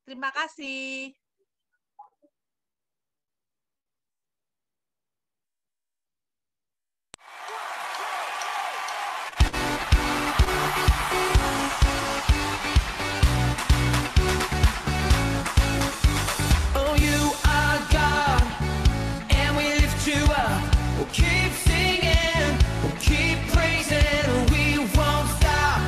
Terima kasih. Oh, you are God, and we lift you up. We'll keep singing, we'll keep praising. We won't stop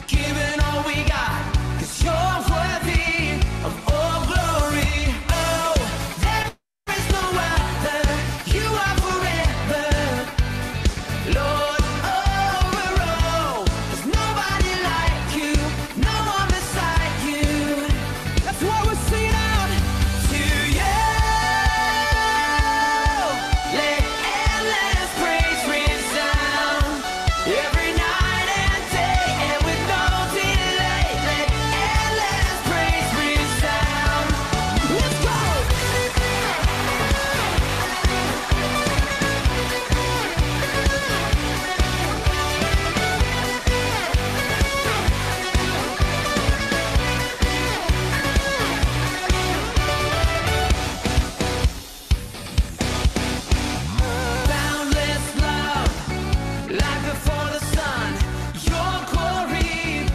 giving all we got, 'cause you're worthy of all glory. Oh, there is no other. You are forever, Lord, over all. There's nobody like you, no one beside you. That's why we're singing out to you. Let endless praise resound every night and day, and with no delay. Let endless praise resound. Let's go. Boundless love, like before the sun. Your glory,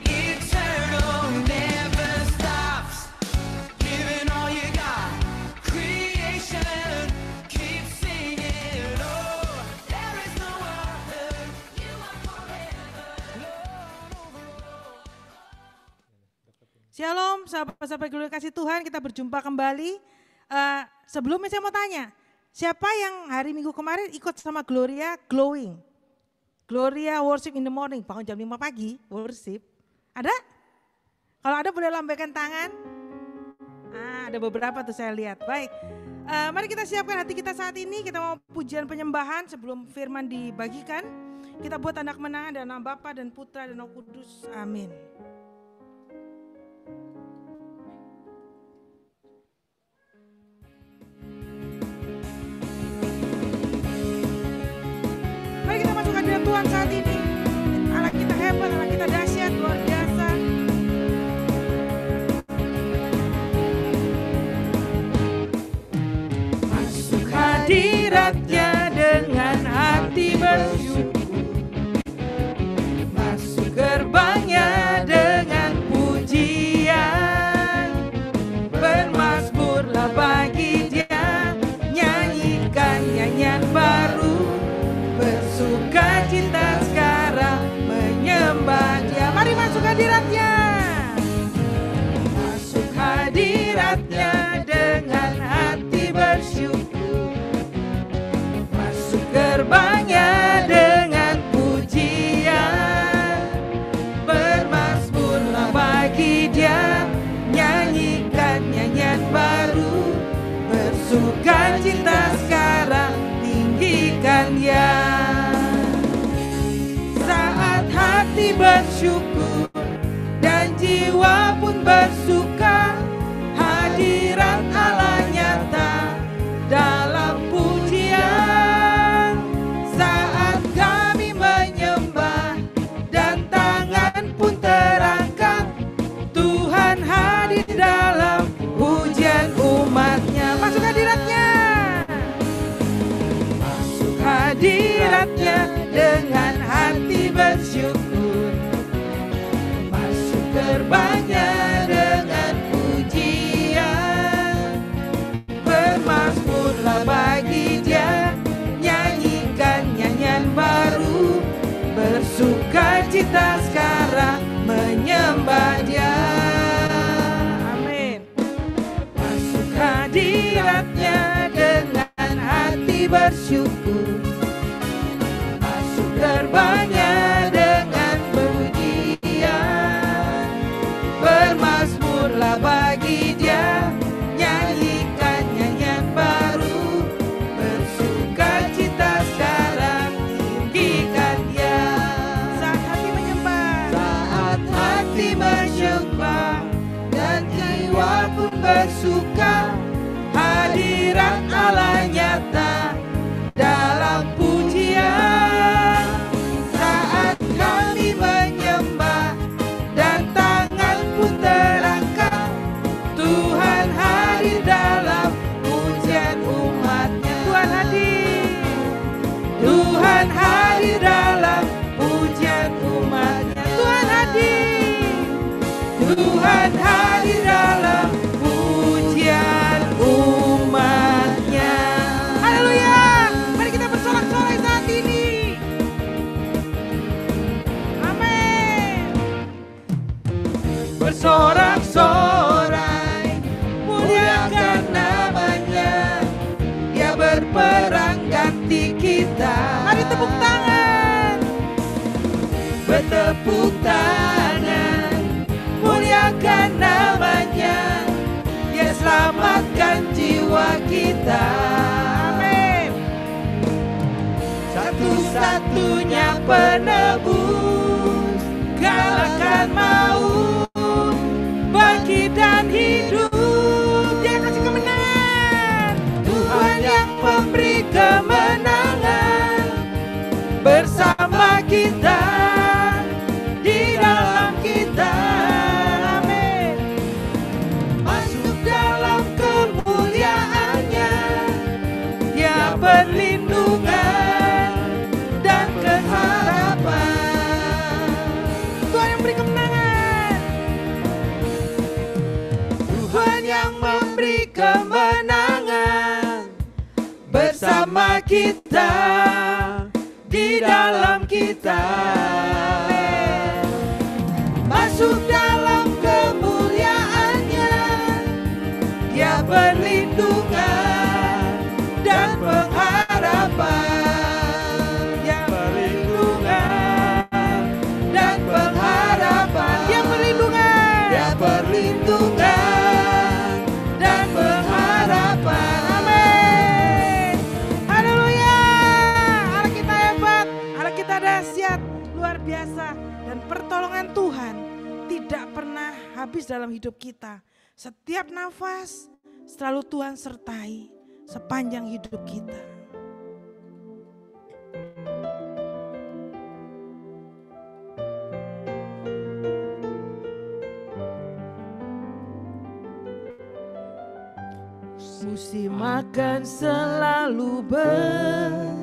eternal, never stops. Giving all you got, creation, keep singing. Oh, there is no other. You are forever, Lord, over all. Shalom, sahabat-sahabat Gloria kasih Tuhan, kita berjumpa kembali. Sebelumnya saya mau tanya, siapa yang hari Minggu kemarin ikut sama Gloria Glowing? Gloria Worship in the Morning, bangun jam 5 pagi, worship. Ada? Kalau ada boleh lambaikan tangan. Ada beberapa tuh saya lihat. Baik, mari kita siapkan hati kita saat ini, kita mau pujian penyembahan sebelum firman dibagikan. Kita buat tanda kemenangan dalam nama Bapa dan Putra dan Roh Kudus, amin. Mari kita masuk hadirat Tuhan saat ini. Allah kita hebat, Allah kita dahsyat, luar biasa. Masuk hadiratnya dengan hati bersyukur. Masuk gerbangnya dengan pujian. Bermazmurlah bagi Dia, nyanyikan nyanyian baru. Bersuka cita sekarang menyembah Dia. Mari masuk hadiratnya. Masuk hadiratnya dengan hati bersyukur. Masuk gerbangnya dengan pujian. Bermazmurlah bagi Dia, nyanyikan nyanyian baru. Bersuka cita sekarang, tinggikan Dia. Saat hati bersyukur dan jiwa pun bersuka, hadirat Allah nyata dalam pujian. Saat kami menyembah dan tangan pun terangkat, Tuhan hadir dalam pujian umatnya. Masuk hadiratnya. Masuk hadiratnya dengan hati bersyukur. Masuk gerbangnya dengan pujian. Bermazmurlah bagi Dia, nyanyikan nyanyian baru. Bersuka cita sekarang menyembah Dia. Amin. Masuk hadiratnya dengan hati bersyukur. Masuk gerbangnya dengan pujian. Bermazmurlah bagi Dia, nyanyikan nyanyian baru. Bersuka cita sekarang, tinggikan Dia. Saat hati menyembah, saat hati menyembah dan jiwa pun bersuka, hadirat Allah nyata dalam pujian. Saat kami menyembah dan tangan pun terangkat, Tuhan hadir dalam pujian umat-Nya. Haleluya. Mari kita bersorak-sorai saat ini. Amin. Bersorak-sorai, muliakan nama-Nya. Dia berperang ganti kita. Mari tepuk tangan. Bertepuk tangan, muliakan nama-Nya. Dia selamatkan jiwa kita. Amin. Satu-satunya penebus, kalahkan maut, bangkit dan hidup. Dia kasih kemenangan. Tuhan yang memberi kemenangan bersama kita, di dalam kita. Amin. Masuk dalam kemuliaan-Nya. Dia perlindungan dan keharapan. Tuhan yang beri kemenangan. Tuhan yang memberi kemenangan bersama kita, di dalam kita. Masuk dalam kemuliaan-Nya. Dia perlindungan dan pengharapan. Dia perlindungan dan pengharapan. Dia perlindungan. Dia perlindungan dan pengharapan. Amin. Haleluya. Allah kita hebat, Allah kita dahsyat, luar biasa. Dan pertolongan Tuhan tidak pernah habis dalam hidup kita. Setiap nafas selalu Tuhan sertai sepanjang hidup kita. Musim akan selalu berganti,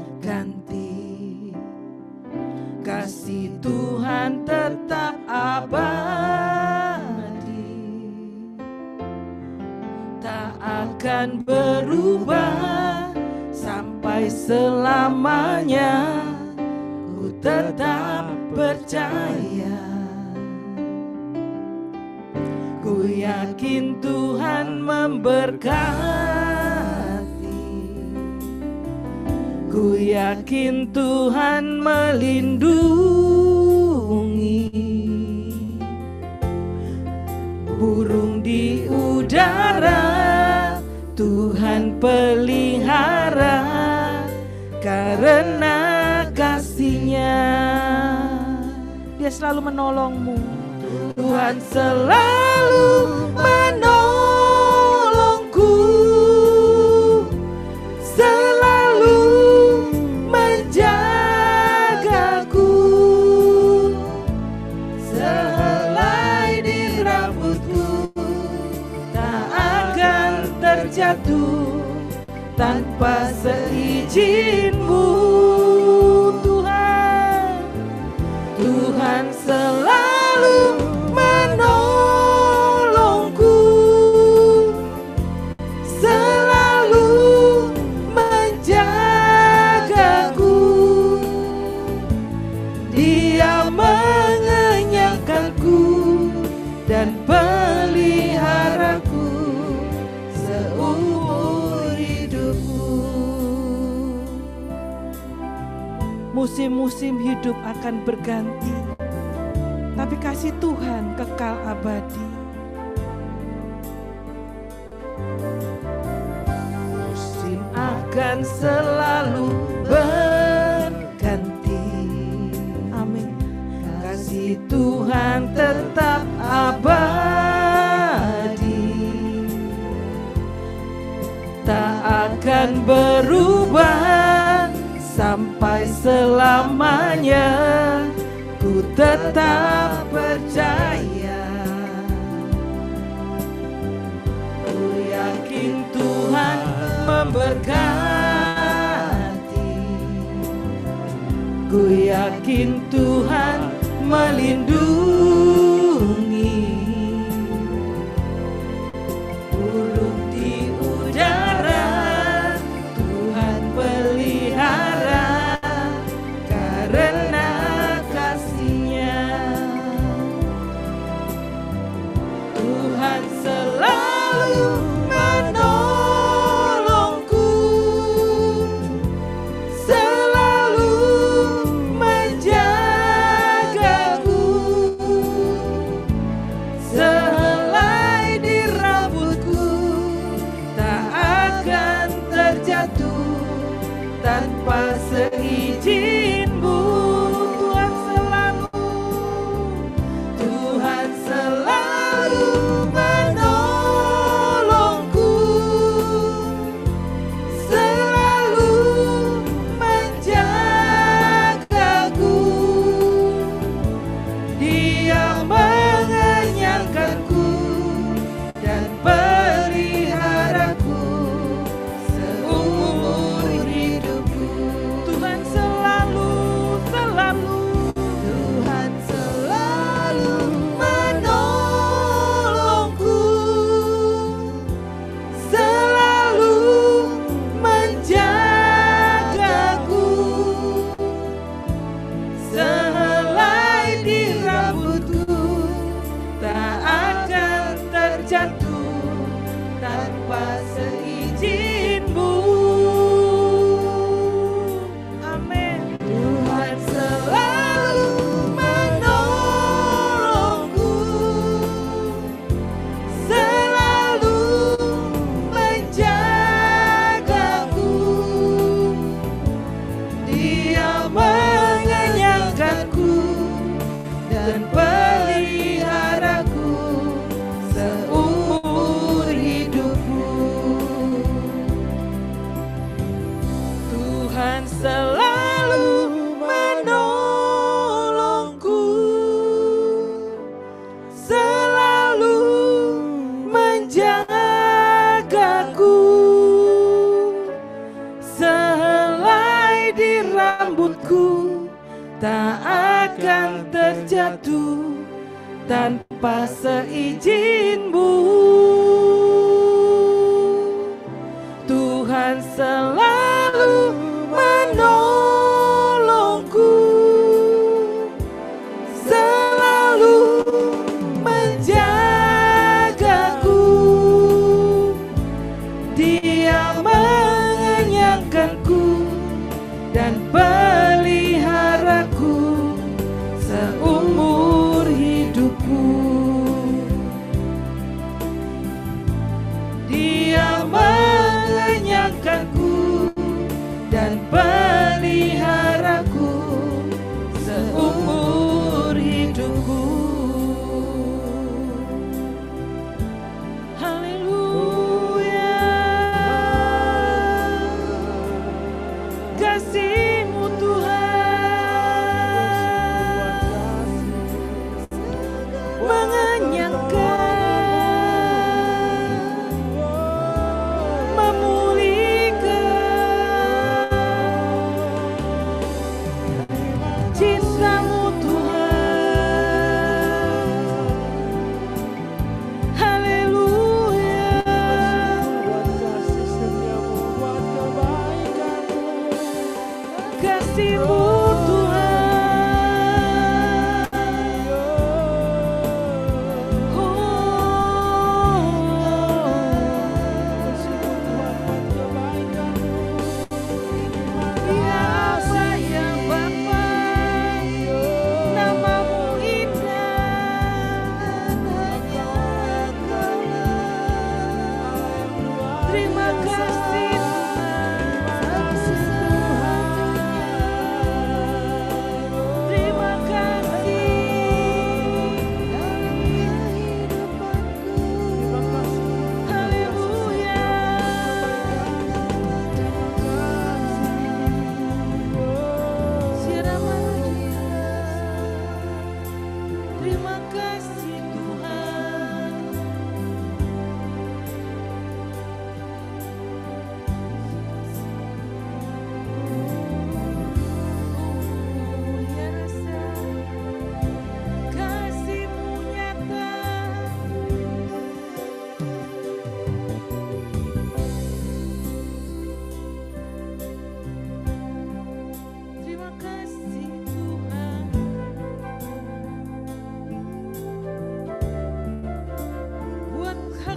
kasih Tuhan tetap abadi, tak akan berubah sampai selamanya. Ku tetap percaya, ku yakin Tuhan memberkati, ku yakin Tuhan melindungi. Burung di udara Tuhan pelihara, karena kasih-Nya Dia selalu menolongmu. Tuhan selalu menolongku, selalu menjagaku, sehelai di rambutku tak akan terjatuh tanpa seizin-Mu. Tuhan selalu menolongku, selalu menjagaku. Dia mengenyangkanku dan peliharaku seumur hidupku. Musim-musim hidup akan berganti, tapi kasih Tuhan kekal abadi. Musim akan selalu berganti, Amin. kasih Tuhan tetap abadi, tak akan berubah sampai selamanya. Ku tetap percaya, ku yakin Tuhan memberkati, ku yakin Tuhan melindungi. Tuhan selalu menolongku, selalu menjagaku, sehelai di rambutku tak akan terjatuh tanpa seizin-Mu. Tuhan selalu menolongku, selalu menjagaku, Dia mengenyangkanku dan peliharaku seumur hidupku. Tuhan selalu Tuhan selalu menolongku, selalu menjagaku, sehelai di rambutku tak akan terjatuh tanpa seizin-Mu. Amin. Tuhan selalu menolongku, selalu menjagaku, Dia mengenyangkanku dan peliharaku seumur hidupku. Tuhan selalu menolongku, selalu menjagaku, sehelai di rambutku tak akan terjatuh tanpa seizin-Mu. Tuhan selalu menolongku, selalu menjagaku, Dia mengenyangkanku dan peliharaku seumur hidupku.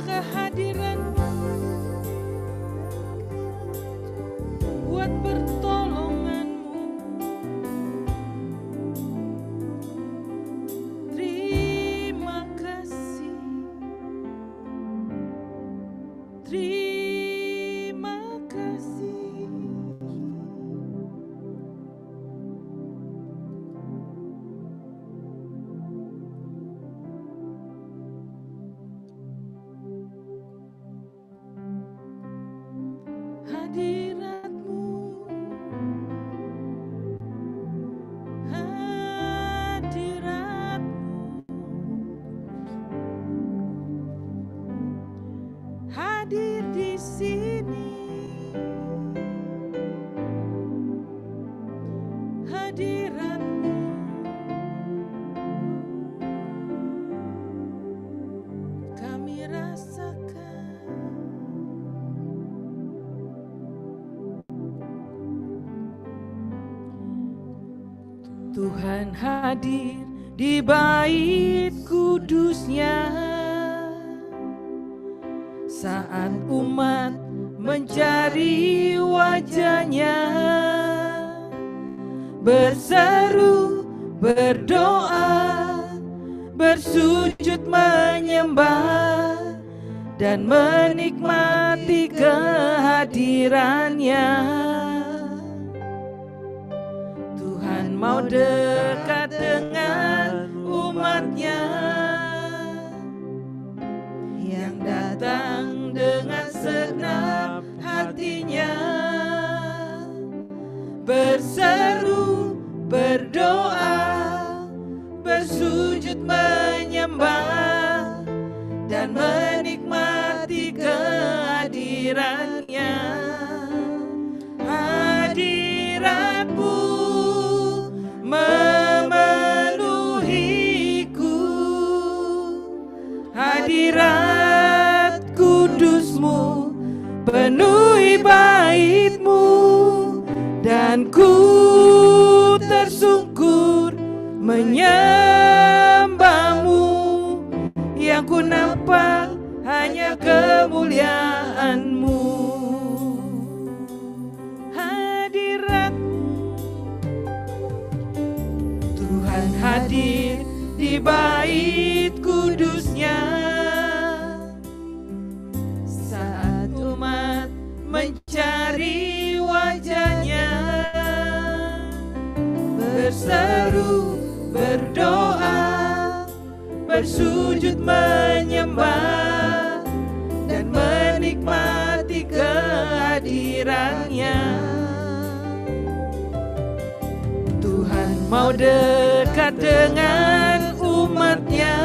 kehadiran-Mu buat pertolongan-Mu. Terima kasih, terima kasih. Hadirat-Mu, hadirat-Mu hadir di sini. Hadirat-Mu kami rasakan. Tuhan hadir di bait kudus-Nya saat umat mencari wajah-Nya, berseru, berdoa, bersujud menyembah dan menikmati kehadiran-Nya. Tuhan mau dekat dengan umat-Nya yang datang dengan segenap hatinya, berseru, berdoa, bersujud menyembah dan menikmati kehadiran-Nya. Hadirat-Mu memenuhiku, hadirat kudus-Mu penuhi bait-Mu, dan ku tersungkur menyembah-Mu, yang ku nampak hanya kemuliaan-Mu. Tuhan hadir di bait kudus-Nya saat umat mencari wajah-Nya, berseru, berdoa, bersujud menyembah dan menikmati kehadiran-Nya. Tuhan mau dekat dengan umat-Nya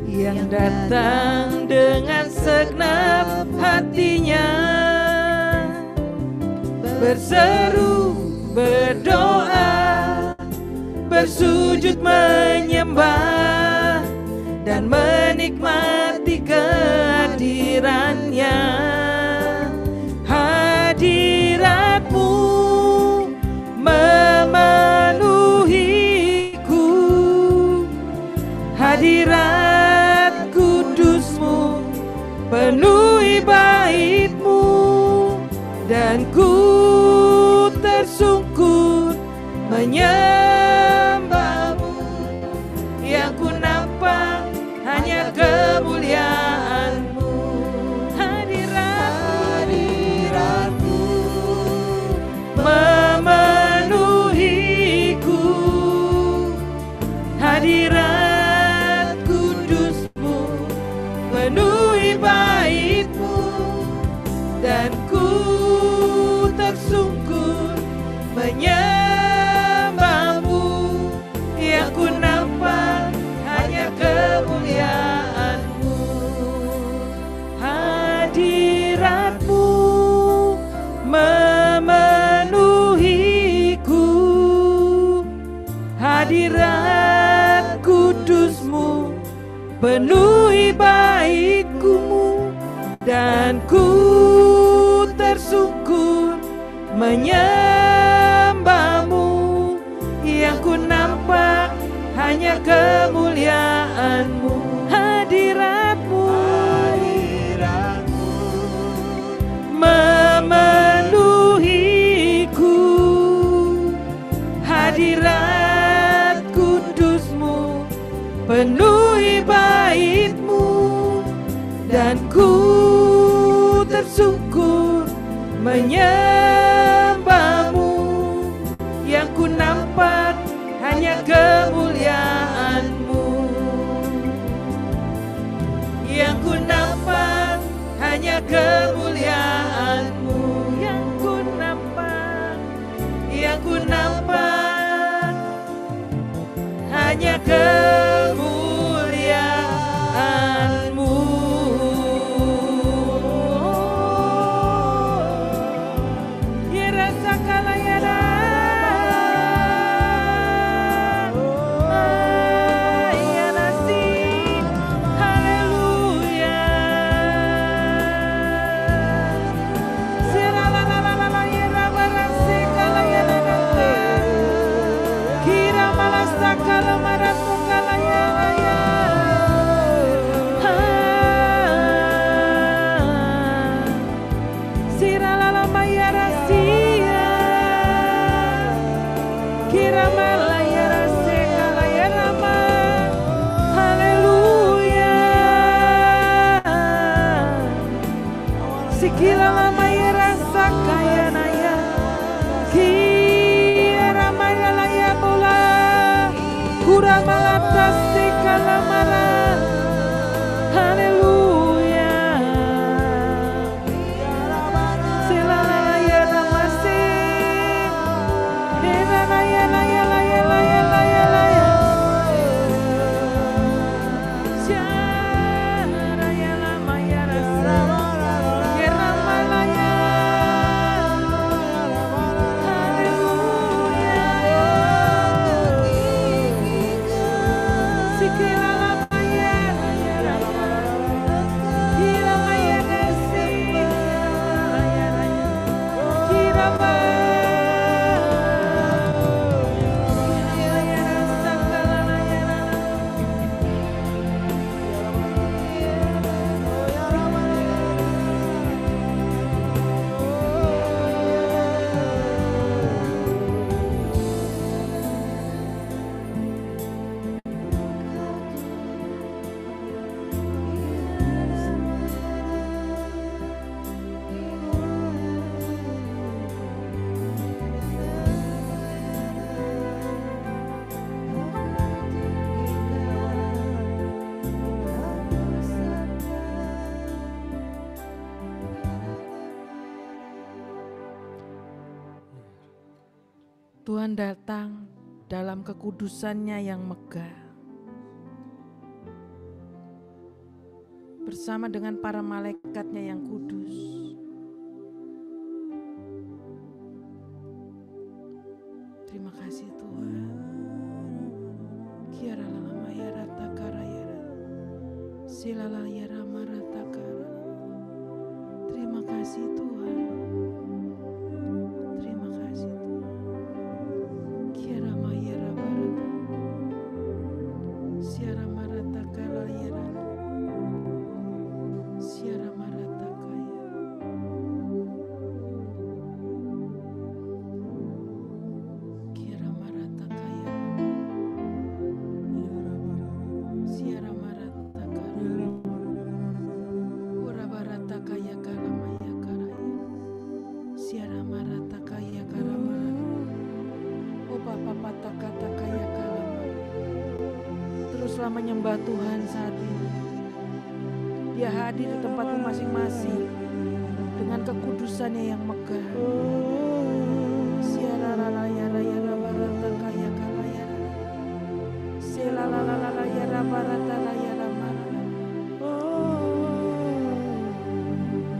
yang datang dengan segenap hatinya, berseru, berdoa, bersujud menyembah dan menikmati kehadiran-Nya. Hadirat-Mu memenuhiku, hadirat kudus-Mu penuhi bait-Mu, dan ku tersungkur menyembah-Mu, yang ku nampak hanya kemuliaan-Mu. Hadirat-Mu memenuhiku, hadirat kudus-Mu penuhi bait-Mu, dan ku tersungkur menyembah-Mu, yang ku nampak hanya kemuliaan-Mu. Hadirat-Mu memenuhiku, hadirat kudus-Mu penuhi bait-Mu, dan ku tersungkur menyembah-Mu, yang ku nampak hanya kemuliaan-Mu. Hadirat penuhi bait-Mu, dan ku tersungkur menyembah-Mu. Yang ku nampak hanya kemuliaan-Mu, yang ku nampak hanya kemuliaan-Mu, yang ku nampak hanya kemuliaan-Mu. Ya rasakanlah ya ya nasib, haleluya. Siralalala ya rabarasakala ya nanata, kira malasakala maratukala ya raya. Siralalama ya rasia, kira malaya rasekala ya rama, haleluya. Sikila lama ya rasakaya naya, kira mala ya bola, kura malata sekala mara, haleluya. Silala ya ramase, helala ya la ya la ya la ya la ya la ya. Syara ya lama ya rasa, ya ramala ya, haleluya. Sikila lama ya raya, kira maya nasi, raya raya, kira ba, ya rasa kala ya raya. Tuhan datang dalam kekudusannya yang megah, bersama dengan para malaikatnya yang kudus. Terima kasih Tuhan. Kiara lama ya rata karayara, silala ya rama rata kara. Terima kasih Tuhan. Terima kasih Tuhan. Kiara maya rabarata, siara marata kalayara, siara marata kaya. Kiara marata kaya, siara marata kaya. Ura barata kaya kalamaya karaya, siara marata kaya kalamara. Oh Bapa kata kaya kalamara. Teruslah menyembah Tuhan saat ini. Dia hadir di tempatmu masing-masing dengan kekudusannya yang megah. Siara raya raya rabarata kaya kalaya, selala raya rabarata raya ramara.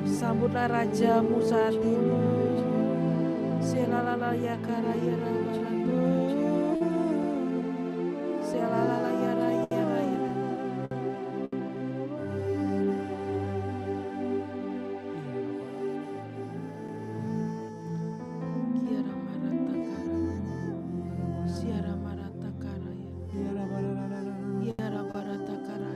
Sambutlah Rajamu saat ini. Selala raya karaya rabarata, selala raya raya raya. Kiara marata kara, siara marata karaya, kiara barata karaya. Kiara marata kara.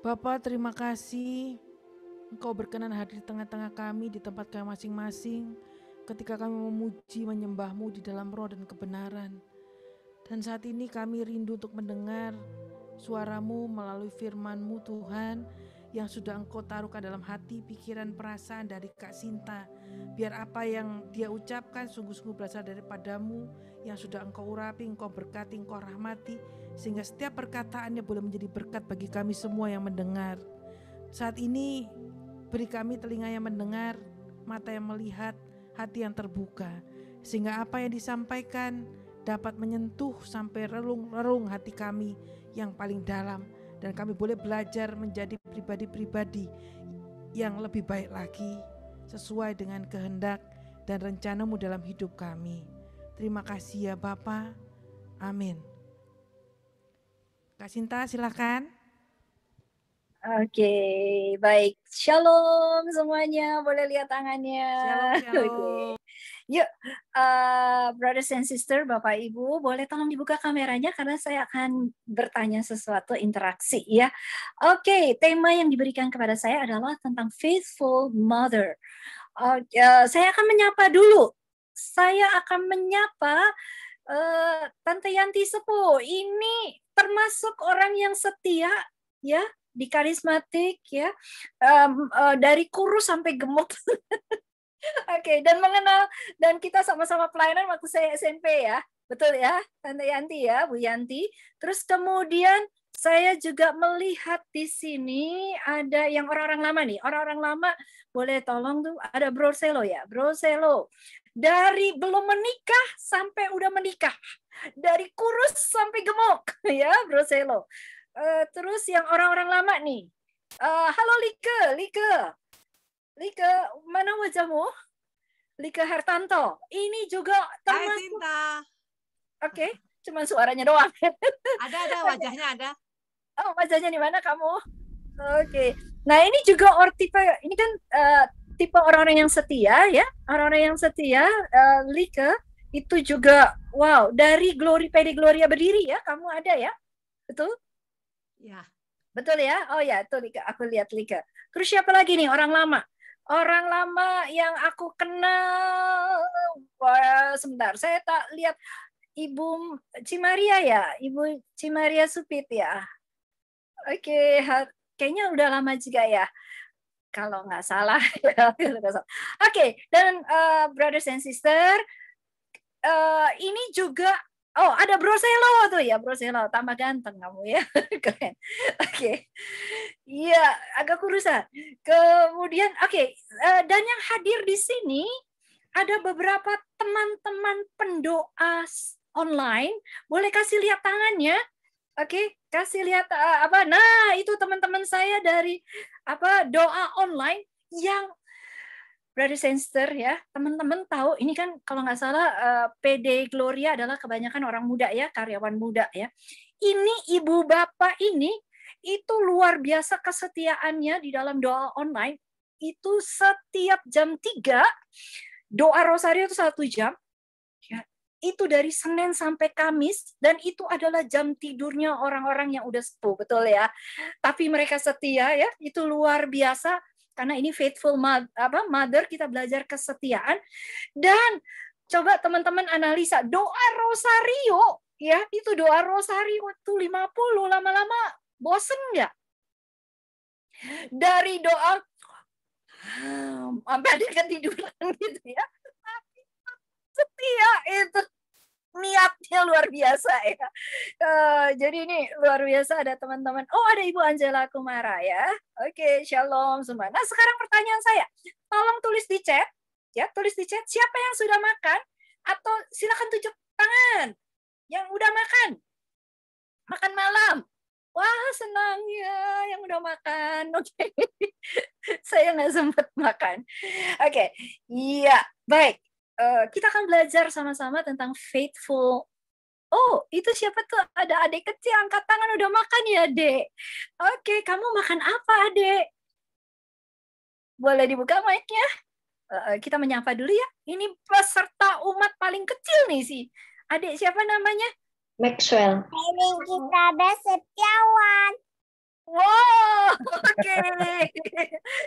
Bapak, terima kasih Engkau berkenan hadir di tengah-tengah kami, di tempat kami masing-masing, ketika kami memuji, menyembah-Mu di dalam roh dan kebenaran. Dan saat ini kami rindu untuk mendengar suara-Mu melalui firman-Mu Tuhan, yang sudah Engkau taruhkan dalam hati, pikiran, perasaan dari Kak Sinta. Biar apa yang dia ucapkan sungguh-sungguh berasal daripada-Mu, yang sudah Engkau urapi, Engkau berkati, Engkau rahmati, sehingga setiap perkataannya boleh menjadi berkat bagi kami semua yang mendengar. Saat ini beri kami telinga yang mendengar, mata yang melihat, hati yang terbuka, sehingga apa yang disampaikan dapat menyentuh sampai relung-relung hati kami yang paling dalam, dan kami boleh belajar menjadi pribadi-pribadi yang lebih baik lagi sesuai dengan kehendak dan rencana-Mu dalam hidup kami. Terima kasih ya Bapa. Amin. Kak Sinta, silakan. Oke, baik. Shalom semuanya. Boleh lihat tangannya. Shalom. Oke. Yuk, brothers and sister, Bapak Ibu, boleh tolong dibuka kameranya karena saya akan bertanya sesuatu, interaksi ya. Oke, tema yang diberikan kepada saya adalah tentang faithful mother. Saya akan menyapa dulu. Saya akan menyapa Tante Yanti Sepuh. Ini termasuk orang yang setia ya di karismatik ya, dari kurus sampai gemuk. Oke, dan mengenal, dan kita sama-sama pelayanan waktu saya SMP ya, betul ya, Tante Yanti ya, Bu Yanti. Terus kemudian saya juga melihat di sini ada yang orang-orang lama nih, orang-orang lama boleh tolong tuh, ada Bro Selo ya, Bro Selo. Dari belum menikah sampai udah menikah, dari kurus sampai gemuk ya, Bro Selo. Terus yang orang-orang lama nih, halo Like, mana wajahmu? Like Hartanto. Ini juga Hai Sinta. Oke, cuma suaranya doang. Ada wajahnya ada. Oh, wajahnya di mana kamu? Oke. Nah, ini juga tipe, ini kan tipe orang-orang yang setia ya. Orang-orang yang setia, Like itu juga wow, dari PD Gloria berdiri ya, kamu ada ya? Betul? Ya. Betul ya? Oh ya, tuh Like, aku lihat Like. Terus siapa lagi nih orang lama? Orang lama yang aku kenal, sebentar, saya tak lihat Ibu Cimaria ya, Ibu Cimaria Supit ya. Oke, kayaknya udah lama juga ya, kalau nggak salah. Oke, dan brothers and sister, ini juga, oh ada Bro Selo tuh ya, Bro Selo, tambah ganteng kamu ya, keren. Oke. Iya, agak kurusan. Kemudian, dan yang hadir di sini ada beberapa teman-teman pendoa online. Boleh kasih lihat tangannya? Oke, kasih lihat apa? Nah, itu teman-teman saya dari doa online yang brothers and sister ya. Teman-teman tahu ini kan kalau nggak salah PD Gloria adalah kebanyakan orang muda ya, karyawan muda ya. Ini ibu bapak ini itu luar biasa kesetiaannya di dalam doa online. Itu setiap jam 3, doa rosario itu 1 jam. Ya, itu dari Senin sampai Kamis, dan itu adalah jam tidurnya orang-orang yang udah sepuh, betul ya. Tapi mereka setia ya, itu luar biasa. Karena ini faithful mother, kita belajar kesetiaan. Dan coba teman-teman analisa, doa rosario, ya itu doa rosario itu 50, lama-lama bosen nggak? Dari doa sampai ada ketiduran gitu ya. Tapi setia itu niatnya luar biasa ya. Jadi ini luar biasa, ada teman-teman. Oh, ada Ibu Angela Kumara ya. Oke, shalom semua. Nah, sekarang pertanyaan saya, tolong tulis di chat ya, tulis di chat siapa yang sudah makan, atau silakan tunjuk tangan yang udah makan malam. Wah, senang ya yang udah makan. Oke. Saya nggak sempat makan. Oke. Iya, baik. Kita akan belajar sama-sama tentang faithful. Oh, itu siapa tuh? Ada adik kecil angkat tangan udah makan ya, Dek. Oke, kamu makan apa, Adek? Boleh dibuka mic-nya? Kita menyapa dulu ya. Ini peserta umat paling kecil nih sih. Adik siapa namanya? Maxwell. Selin Kisada Setiawan. Wow, oke.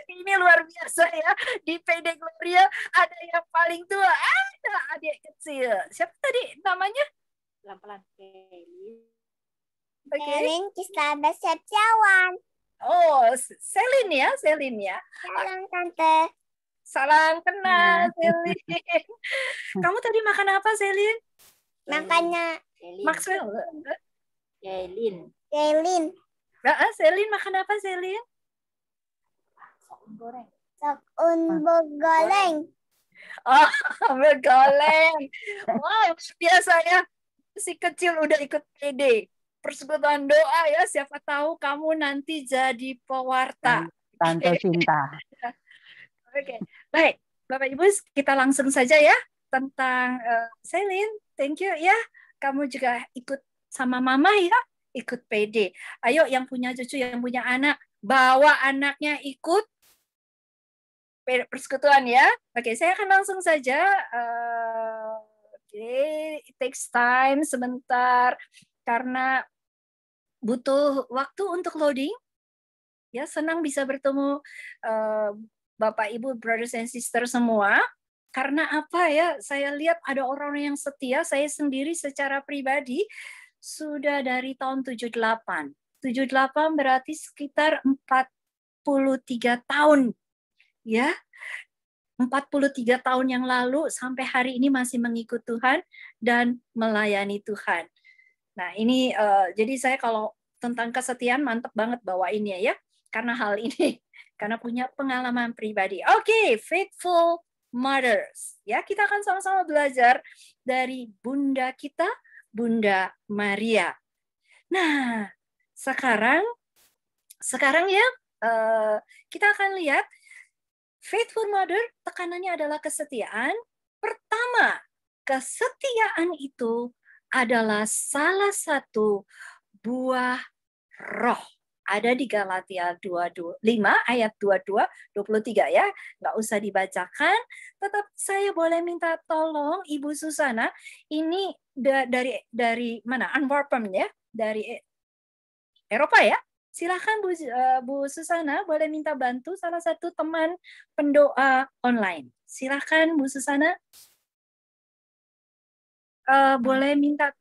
Ini luar biasa ya. Di PD Gloria ada yang paling tua, ada adik kecil. Siapa tadi namanya? Pelan-pelan. Oke. Selin Kisada Setiawan. Oh, Selin ya, Selin ya. Salam Tante. Salam kenal, Selin. Kamu tadi makan apa, Selin? Makanya Maxwell. Selin. Selin. Selin makan apa, Selin? Sok begoleng. Oh, bergoleng. Wow, biasa ya. Si kecil udah ikut PD. Persekutuan doa ya. Siapa tahu kamu nanti jadi pewarta. Tante Sinta. Oke, baik. Bapak Ibu, kita langsung saja ya tentang Selin. Thank you ya. Kamu juga ikut sama Mama ya. Ikut PD. Ayo yang punya cucu, yang punya anak. Bawa anaknya ikut persekutuan ya. Oke, saya akan langsung saja. Oke, it takes time sebentar karena butuh waktu untuk loading. Ya, senang bisa bertemu Bapak, Ibu, brothers and sisters semua. Karena apa ya? Saya lihat ada orang yang setia. Saya sendiri secara pribadi sudah dari tahun 78. 78 berarti sekitar 43 tahun. Ya, 43 tahun yang lalu sampai hari ini masih mengikut Tuhan dan melayani Tuhan. Nah, ini jadi saya kalau tentang kesetiaan mantap banget bawainnya ya. Karena hal ini, karena punya pengalaman pribadi. Oke, faithful mothers. Ya, kita akan sama-sama belajar dari bunda kita, Bunda Maria. Nah, sekarang ya kita akan lihat faithful mother, tekanannya adalah kesetiaan. Pertama, kesetiaan itu adalah salah satu buah roh. Ada di Galatia 5 ayat 22, 23 ya. Nggak usah dibacakan. Tetap saya boleh minta tolong Ibu Susana. Ini dari mana? Antwerpen ya. Dari Eropa ya. Silakan Bu Susana boleh minta bantu salah satu teman pendoa online. Silakan Bu Susana. Boleh minta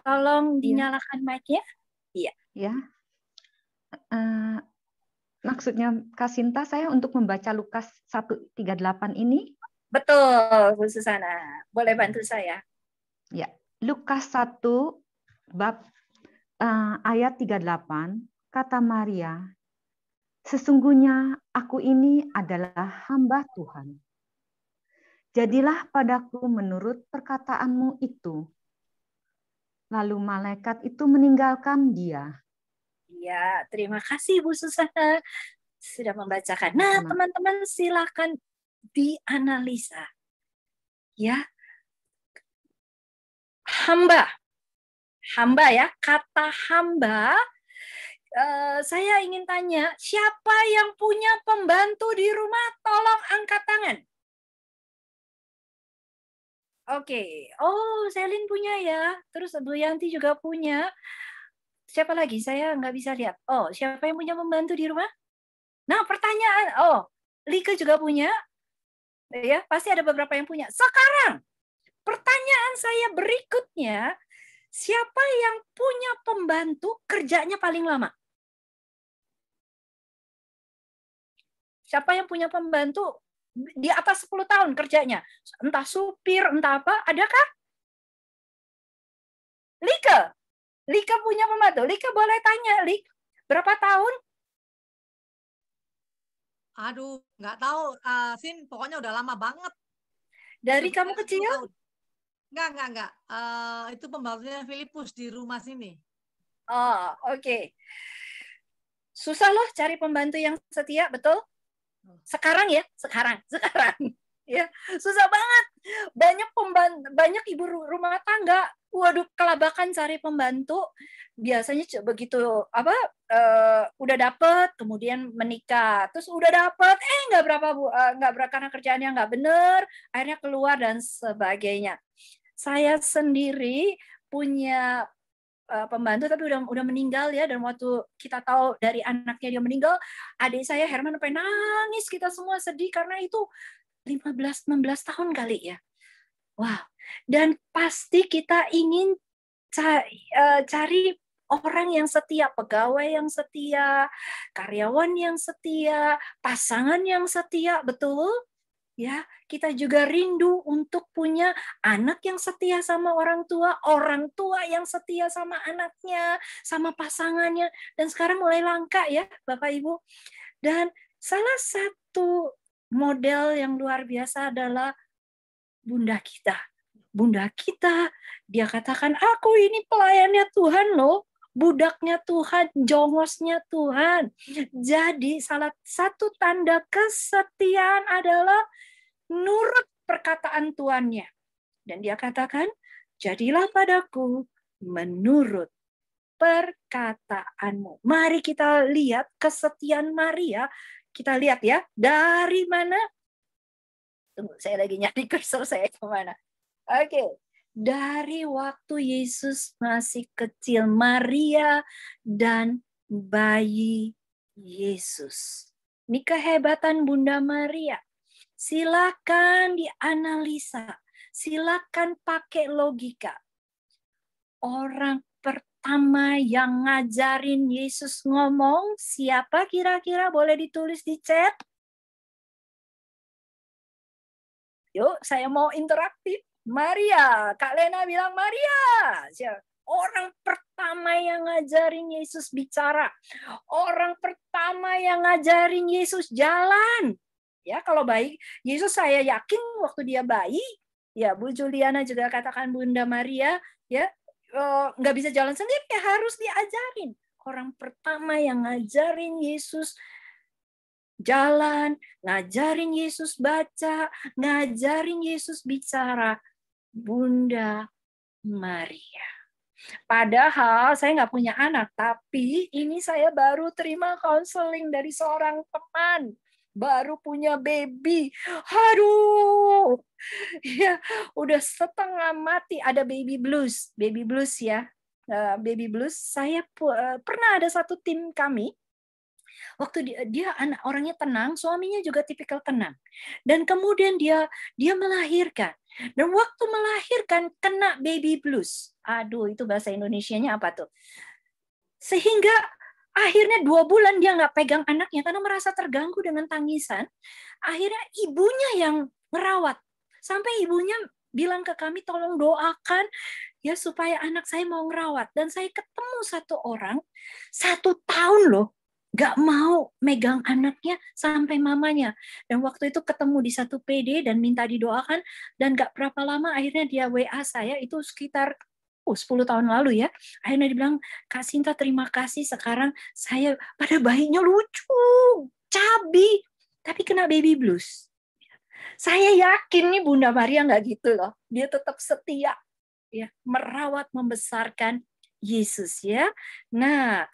tolong dinyalakan mic-nya? Iya. Ya. Maksudnya Kak Sinta saya untuk membaca Lukas 1:38 ini? Betul, Bu Susana. Boleh bantu saya? Ya. Lukas 1 bab ayat 38, kata Maria, sesungguhnya aku ini adalah hamba Tuhan. Jadilah padaku menurut perkataanmu itu. Lalu malaikat itu meninggalkan dia. Ya, terima kasih Bu Susana sudah membacakan. Nah, teman-teman silakan dianalisa. Ya. Hamba ya, kata hamba. Saya ingin tanya, siapa yang punya pembantu di rumah? Tolong angkat tangan. Oke. Oh, Selin punya ya. Terus Bu Yanti juga punya. Siapa lagi? Saya nggak bisa lihat. Oh, siapa yang punya pembantu di rumah? Nah, pertanyaan. Oh, Lika juga punya. Ya, pasti ada beberapa yang punya. Sekarang, pertanyaan saya berikutnya. Siapa yang punya pembantu kerjanya paling lama? Siapa yang punya pembantu di atas 10 tahun kerjanya? Entah supir, entah apa. Adakah? Lika punya pembantu. Lika boleh tanya, Lik. Berapa tahun? Aduh, nggak tahu. Sin, pokoknya udah lama banget. Dari kamu kecil? Tahun. Enggak. Itu pembantunya Filipus di rumah sini. Oh, oke. Susah loh cari pembantu yang setia, betul? Sekarang ya, sekarang. Ya, susah banget. Banyak ibu rumah tangga, waduh, kelabakan cari pembantu. Biasanya begitu udah dapet, kemudian menikah, terus udah dapet, karena kerjaannya nggak bener, akhirnya keluar dan sebagainya. Saya sendiri punya pembantu tapi udah meninggal ya, dan waktu kita tahu dari anaknya dia meninggal, adik saya Herman sampai nangis, kita semua sedih karena itu 15-16 tahun kali ya. Wow. Dan pasti kita ingin cari orang yang setia, pegawai yang setia, karyawan yang setia, pasangan yang setia, betul? Ya, kita juga rindu untuk punya anak yang setia sama orang tua yang setia sama anaknya, sama pasangannya. Dan sekarang mulai langka ya, Bapak Ibu. Dan salah satu model yang luar biasa adalah bunda kita. Bunda kita, dia katakan, aku ini pelayannya Tuhan loh. Budaknya Tuhan, jongosnya Tuhan. Jadi salah satu tanda kesetiaan adalah nurut perkataan tuannya. Dan dia katakan, jadilah padaku menurut perkataanmu. Mari kita lihat kesetiaan Maria. Kita lihat ya, dari mana? Tunggu, saya lagi nyari cursor saya kemana. Oke. Dari waktu Yesus masih kecil, Maria dan bayi Yesus. Ini kehebatan Bunda Maria. Silakan dianalisa, silakan pakai logika. Orang pertama yang ngajarin Yesus ngomong, siapa kira-kira? Boleh ditulis di chat. Yuk, saya mau interaktif. Maria, Kak Lena bilang Maria. Orang pertama yang ngajarin Yesus bicara. Orang pertama yang ngajarin Yesus jalan. Ya, kalau bayi, Yesus saya yakin waktu dia bayi, ya Bu Juliana juga katakan Bunda Maria, ya nggak bisa jalan sendiri, ya harus diajarin. Orang pertama yang ngajarin Yesus jalan, ngajarin Yesus baca, ngajarin Yesus bicara, Bunda Maria. Padahal saya nggak punya anak, tapi ini saya baru terima konseling dari seorang teman. Baru punya baby. Aduh. Ya, udah setengah mati. Ada baby blues. Baby blues ya. Baby blues. Saya pernah ada satu tim kami. Waktu dia anak orangnya tenang, suaminya juga tipikal tenang. Dan kemudian dia melahirkan. Dan waktu melahirkan kena baby blues. Aduh, itu bahasa Indonesianya apa tuh? Sehingga akhirnya 2 bulan dia nggak pegang anaknya karena merasa terganggu dengan tangisan. Akhirnya ibunya yang merawat. Sampai ibunya bilang ke kami, tolong doakan ya supaya anak saya mau ngerawat. Dan saya ketemu satu orang, 1 tahun loh, nggak mau megang anaknya sampai mamanya. Dan waktu itu ketemu di satu PD dan minta didoakan. Dan nggak berapa lama akhirnya dia WA saya, itu sekitar 10 tahun lalu ya. Akhirnya dibilang, Kak Sinta terima kasih, sekarang saya pada bayinya lucu, cabi, tapi kena baby blues. Saya yakin nih Bunda Maria nggak gitu loh. Dia tetap setia ya, merawat, membesarkan Yesus ya. Nah,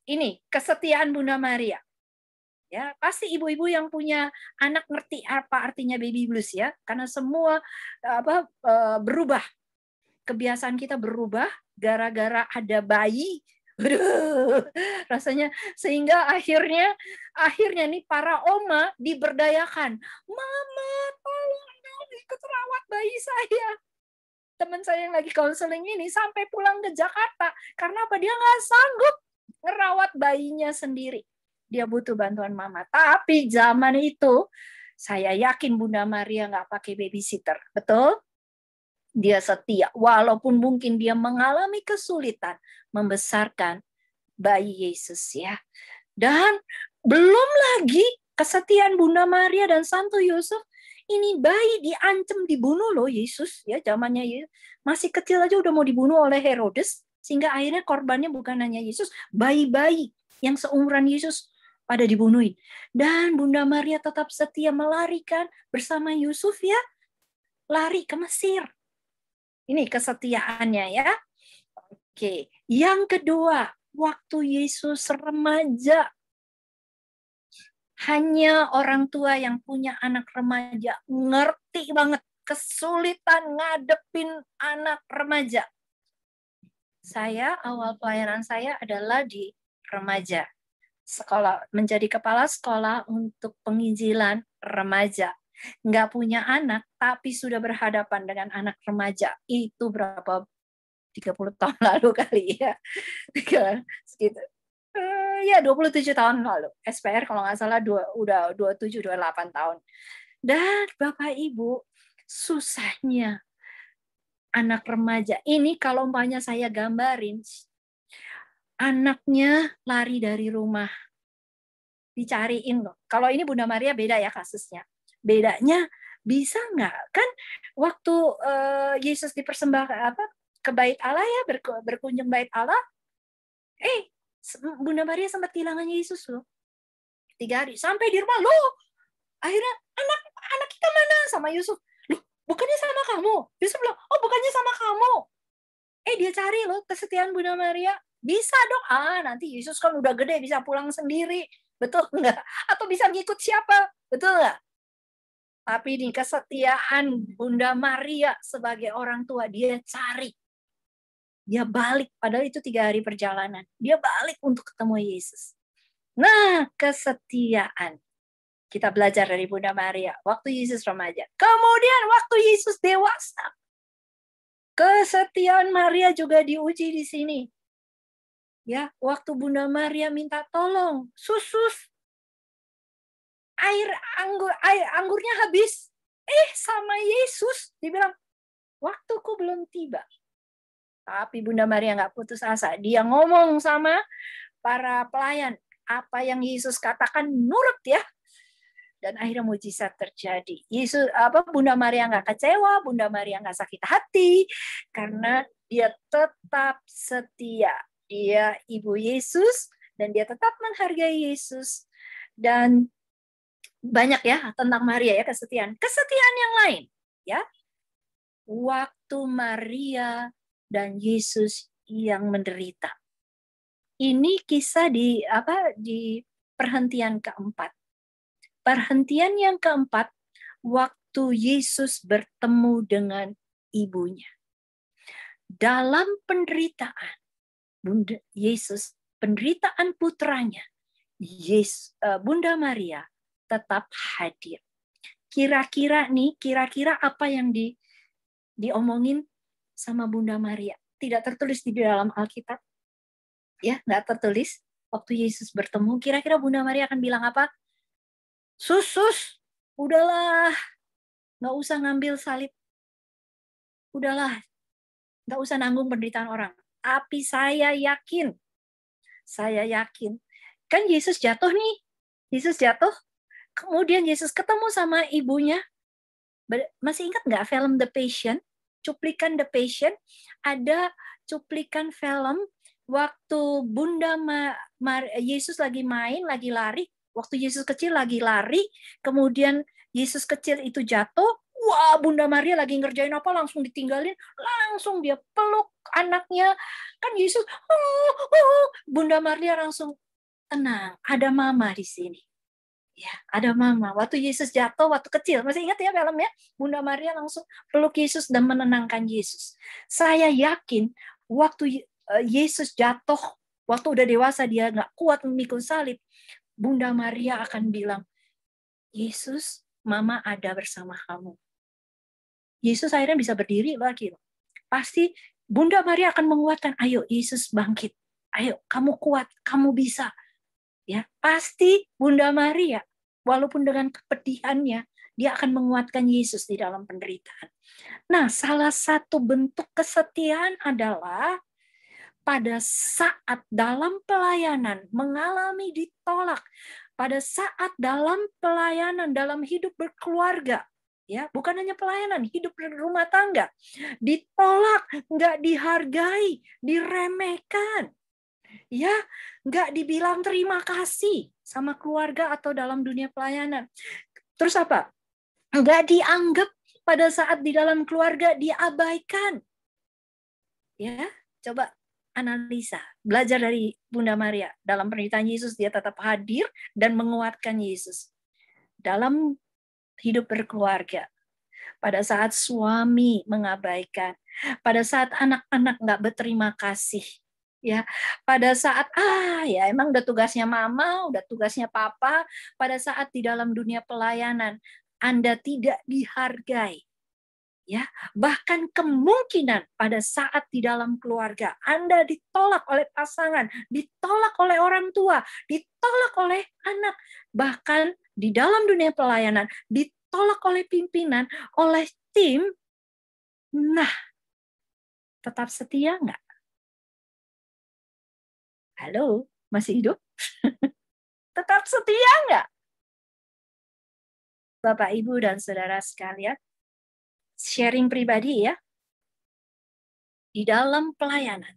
ini kesetiaan Bunda Maria. Ya, pasti ibu-ibu yang punya anak ngerti apa artinya baby blues ya, karena semua berubah. Kebiasaan kita berubah gara-gara ada bayi. Rasanya sehingga akhirnya nih para oma diberdayakan. Mama, tolong dong ikut rawat bayi saya. Teman saya yang lagi konseling ini sampai pulang ke Jakarta karena apa? Dia nggak sanggup ngerawat bayinya sendiri. Dia butuh bantuan mama. Tapi zaman itu saya yakin Bunda Maria nggak pakai babysitter. Betul? Dia setia, walaupun mungkin dia mengalami kesulitan membesarkan bayi Yesus ya. Dan belum lagi kesetiaan Bunda Maria dan Santo Yusuf, ini bayi diancam dibunuh loh Yesus ya, zamannya Yesus masih kecil aja udah mau dibunuh oleh Herodes, sehingga akhirnya korbannya bukan hanya Yesus, bayi-bayi yang seumuran Yesus pada dibunuhin. Dan Bunda Maria tetap setia melarikan bersama Yusuf ya, lari ke Mesir. Ini kesetiaannya ya. Oke, yang kedua, waktu Yesus remaja, hanya orang tua yang punya anak remaja ngerti banget kesulitan ngadepin anak remaja. Saya awal pelayanan saya adalah di remaja. Sekolah, menjadi kepala sekolah untuk penginjilan remaja. Nggak punya anak, tapi sudah berhadapan dengan anak remaja. Itu berapa? 30 tahun lalu kali ya. Segitu. Ya 27 tahun lalu. SPR kalau nggak salah udah 27-28 tahun. Dan Bapak Ibu, susahnya anak remaja ini kalau umpamanya saya gambarin, anaknya lari dari rumah, dicariin loh. Kalau ini Bunda Maria beda ya kasusnya. Bedanya bisa nggak? Kan waktu Yesus dipersembahkan ke bait Allah ya, berkunjung bait Allah, Bunda Maria sempat kehilangan Yesus loh. 3 hari sampai di rumah loh. Akhirnya anak kita mana sama Yusuf? Loh, bukannya sama kamu? Yusuf bilang, oh bukannya sama kamu. Dia cari loh kesetiaan Bunda Maria. Bisa dong. Nanti Yesus kan udah gede bisa pulang sendiri. Betul nggak? Atau bisa ngikut siapa? Betul nggak? Tapi di kesetiaan Bunda Maria sebagai orang tua, dia cari. Dia balik. Padahal itu 3 hari perjalanan. Dia balik untuk ketemu Yesus. Nah, kesetiaan. Kita belajar dari Bunda Maria. Waktu Yesus remaja. Kemudian waktu Yesus dewasa. Kesetiaan Maria juga diuji di sini. Ya, waktu Bunda Maria minta tolong, susus. Air anggurnya habis. Sama Yesus dibilang, waktuku belum tiba. Tapi Bunda Maria nggak putus asa. Dia ngomong sama para pelayan, apa yang Yesus katakan nurut ya. Dan akhirnya mujizat terjadi. Bunda Maria nggak kecewa, Bunda Maria nggak sakit hati, karena dia tetap setia. Dia ibu Yesus, dan dia tetap menghargai Yesus. Dan banyak ya tentang Maria ya, kesetiaan. Kesetiaan yang lain ya. Waktu Maria dan Yesus yang menderita. Ini kisah di perhentian keempat. Perhentian yang keempat, waktu Yesus bertemu dengan ibunya. Dalam penderitaan Yesus, penderitaan putranya, Bunda Maria tetap hadir. Kira-kira apa yang diomongin sama Bunda Maria? Tidak tertulis di dalam Alkitab. Ya, nggak tertulis. Waktu Yesus bertemu, kira-kira Bunda Maria akan bilang apa? Sus, udahlah, nggak usah ngambil salib. Udahlah, nggak usah nanggung penderitaan orang. Tapi saya yakin, kan Yesus jatuh nih. Yesus jatuh, kemudian Yesus ketemu sama ibunya. Masih ingat nggak film The Passion? Cuplikan The Passion, ada cuplikan film waktu Bunda Yesus lagi main, lagi lari. Waktu Yesus kecil lagi lari, kemudian Yesus kecil itu jatuh, wah Bunda Maria lagi ngerjain apa, langsung ditinggalin, langsung dia peluk anaknya. Kan Yesus, Bunda Maria langsung tenang, ada mama di sini. Ya, ada mama. Waktu Yesus jatuh, waktu kecil, masih ingat ya filmnya? Bunda Maria langsung peluk Yesus dan menenangkan Yesus. Saya yakin waktu Yesus jatuh, waktu udah dewasa dia nggak kuat memikul salib, Bunda Maria akan bilang, Yesus, Mama ada bersama kamu. Yesus akhirnya bisa berdiri lagi. Pasti Bunda Maria akan menguatkan, ayo Yesus bangkit. Ayo, kamu kuat, kamu bisa. Ya, pasti Bunda Maria, walaupun dengan kepedihannya, dia akan menguatkan Yesus di dalam penderitaan. Nah, salah satu bentuk kesetiaan adalah pada saat dalam pelayanan mengalami ditolak, pada saat dalam pelayanan dalam hidup berkeluarga, ya bukan hanya pelayanan, hidup berumah tangga, ditolak, nggak dihargai, diremehkan, ya nggak dibilang terima kasih sama keluarga atau dalam dunia pelayanan. Terus apa? Nggak dianggap pada saat di dalam keluarga, diabaikan. Ya, coba analisa, belajar dari Bunda Maria. Dalam penderitaan Yesus, dia tetap hadir dan menguatkan Yesus. Dalam hidup berkeluarga, pada saat suami mengabaikan, pada saat anak-anak nggak berterima kasih, ya, pada saat ya emang udah tugasnya mama, udah tugasnya papa, pada saat di dalam dunia pelayanan Anda tidak dihargai, ya, bahkan kemungkinan pada saat di dalam keluarga Anda ditolak oleh pasangan, ditolak oleh orang tua, ditolak oleh anak, bahkan di dalam dunia pelayanan ditolak oleh pimpinan, oleh tim. Nah, tetap setia nggak? Halo, masih hidup? Tetap setia nggak? Bapak, Ibu, dan saudara sekalian, sharing pribadi ya. Di dalam pelayanan,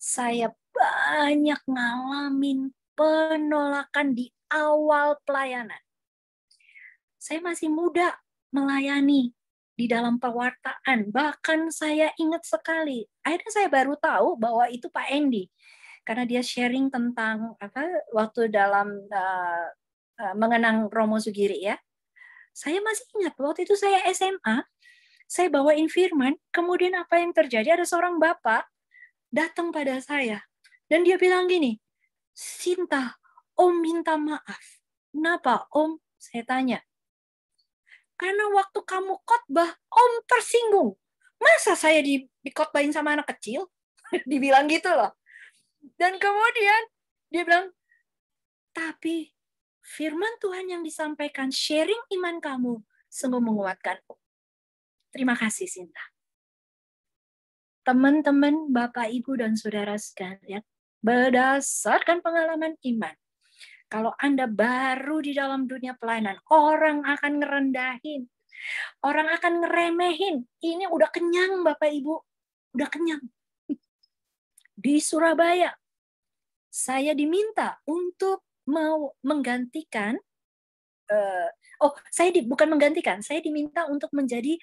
saya banyak ngalamin penolakan di awal pelayanan. Saya masih muda melayani di dalam pewartaan. Bahkan saya ingat sekali, akhirnya saya baru tahu bahwa itu Pak Andy. Karena dia sharing tentang waktu dalam mengenang Romo Sugiri ya. Saya masih ingat waktu itu saya SMA, saya bawain firman, kemudian apa yang terjadi? Ada seorang bapak datang pada saya dan dia bilang gini, Sinta, Om minta maaf. Kenapa Om? Saya tanya. Karena waktu kamu khotbah, Om tersinggung. Masa saya dikhotbahin sama anak kecil? Dibilang gitu loh. Dan kemudian dia bilang, tapi firman Tuhan yang disampaikan, sharing iman kamu, sungguh menguatkan. Terima kasih, Sinta. Teman-teman, Bapak, Ibu, dan Saudara sekalian, berdasarkan pengalaman iman, kalau Anda baru di dalam dunia pelayanan, orang akan ngerendahin, orang akan ngeremehin. Ini udah kenyang, Bapak, Ibu. Udah kenyang. Di Surabaya, saya diminta untuk mau menggantikan, bukan menggantikan, saya diminta untuk menjadi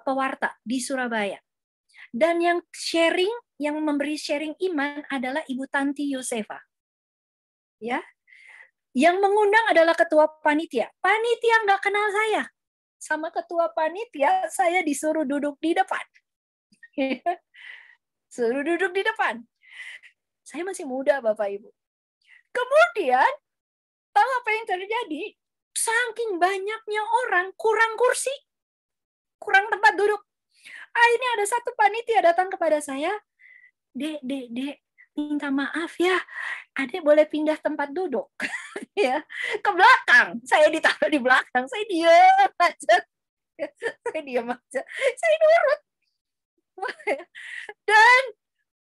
pewarta di Surabaya. Dan yang memberi sharing iman adalah Ibu Tanti Yosefa. Ya, yang mengundang adalah ketua panitia. Panitia nggak kenal saya. Sama ketua panitia, saya disuruh duduk di depan. Suruh duduk di depan. Saya masih muda, Bapak Ibu. Kemudian, tahu apa yang terjadi? Saking banyaknya orang, kurang kursi, kurang tempat duduk. Ini ada satu panitia datang kepada saya, Dek, minta maaf ya, Adek boleh pindah tempat duduk ya ke belakang. Saya ditaruh di belakang, saya diam aja, saya nurut. Dan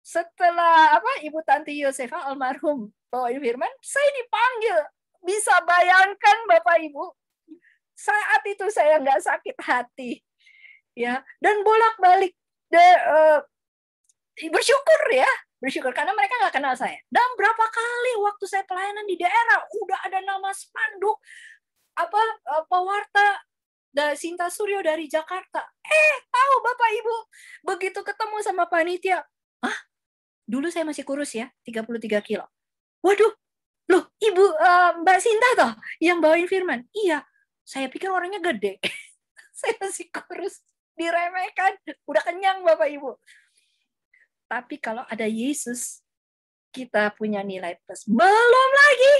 setelah Ibu Tanti Yosefa almarhum bawain firman, saya dipanggil. Bisa bayangkan Bapak Ibu, saat itu saya nggak sakit hati, ya, dan bolak-balik bersyukur karena mereka nggak kenal saya. Dan berapa kali waktu saya pelayanan di daerah udah ada nama spanduk pewarta Sinta Suryo dari Jakarta. Tahu Bapak Ibu, begitu ketemu sama panitia, dulu saya masih kurus ya, 33 kilo. Waduh, loh Ibu Mbak Sinta toh yang bawain firman. Iya, saya pikir orangnya gede. Saya masih kurus, diremehkan, udah kenyang Bapak Ibu. Tapi kalau ada Yesus, kita punya nilai plus. Belum lagi,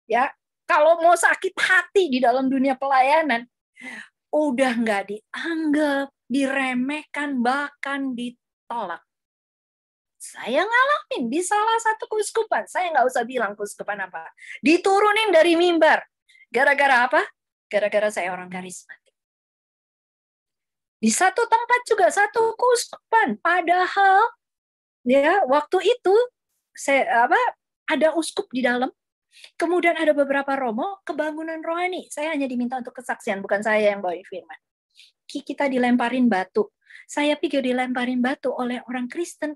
ya, kalau mau sakit hati di dalam dunia pelayanan, udah nggak dianggap, diremehkan, bahkan ditolak. Saya ngalamin di salah satu keuskupan, saya nggak usah bilang keuskupan apa, diturunin dari mimbar. Gara-gara apa? Gara-gara saya orang karismatik. Di satu tempat juga satu keuskupan, padahal ya waktu itu ada uskup di dalam, kemudian ada beberapa romo kebangunan rohani. Saya hanya diminta untuk kesaksian, bukan saya yang bawa firman. Kita dilemparin batu. Saya pikir dilemparin batu oleh orang Kristen,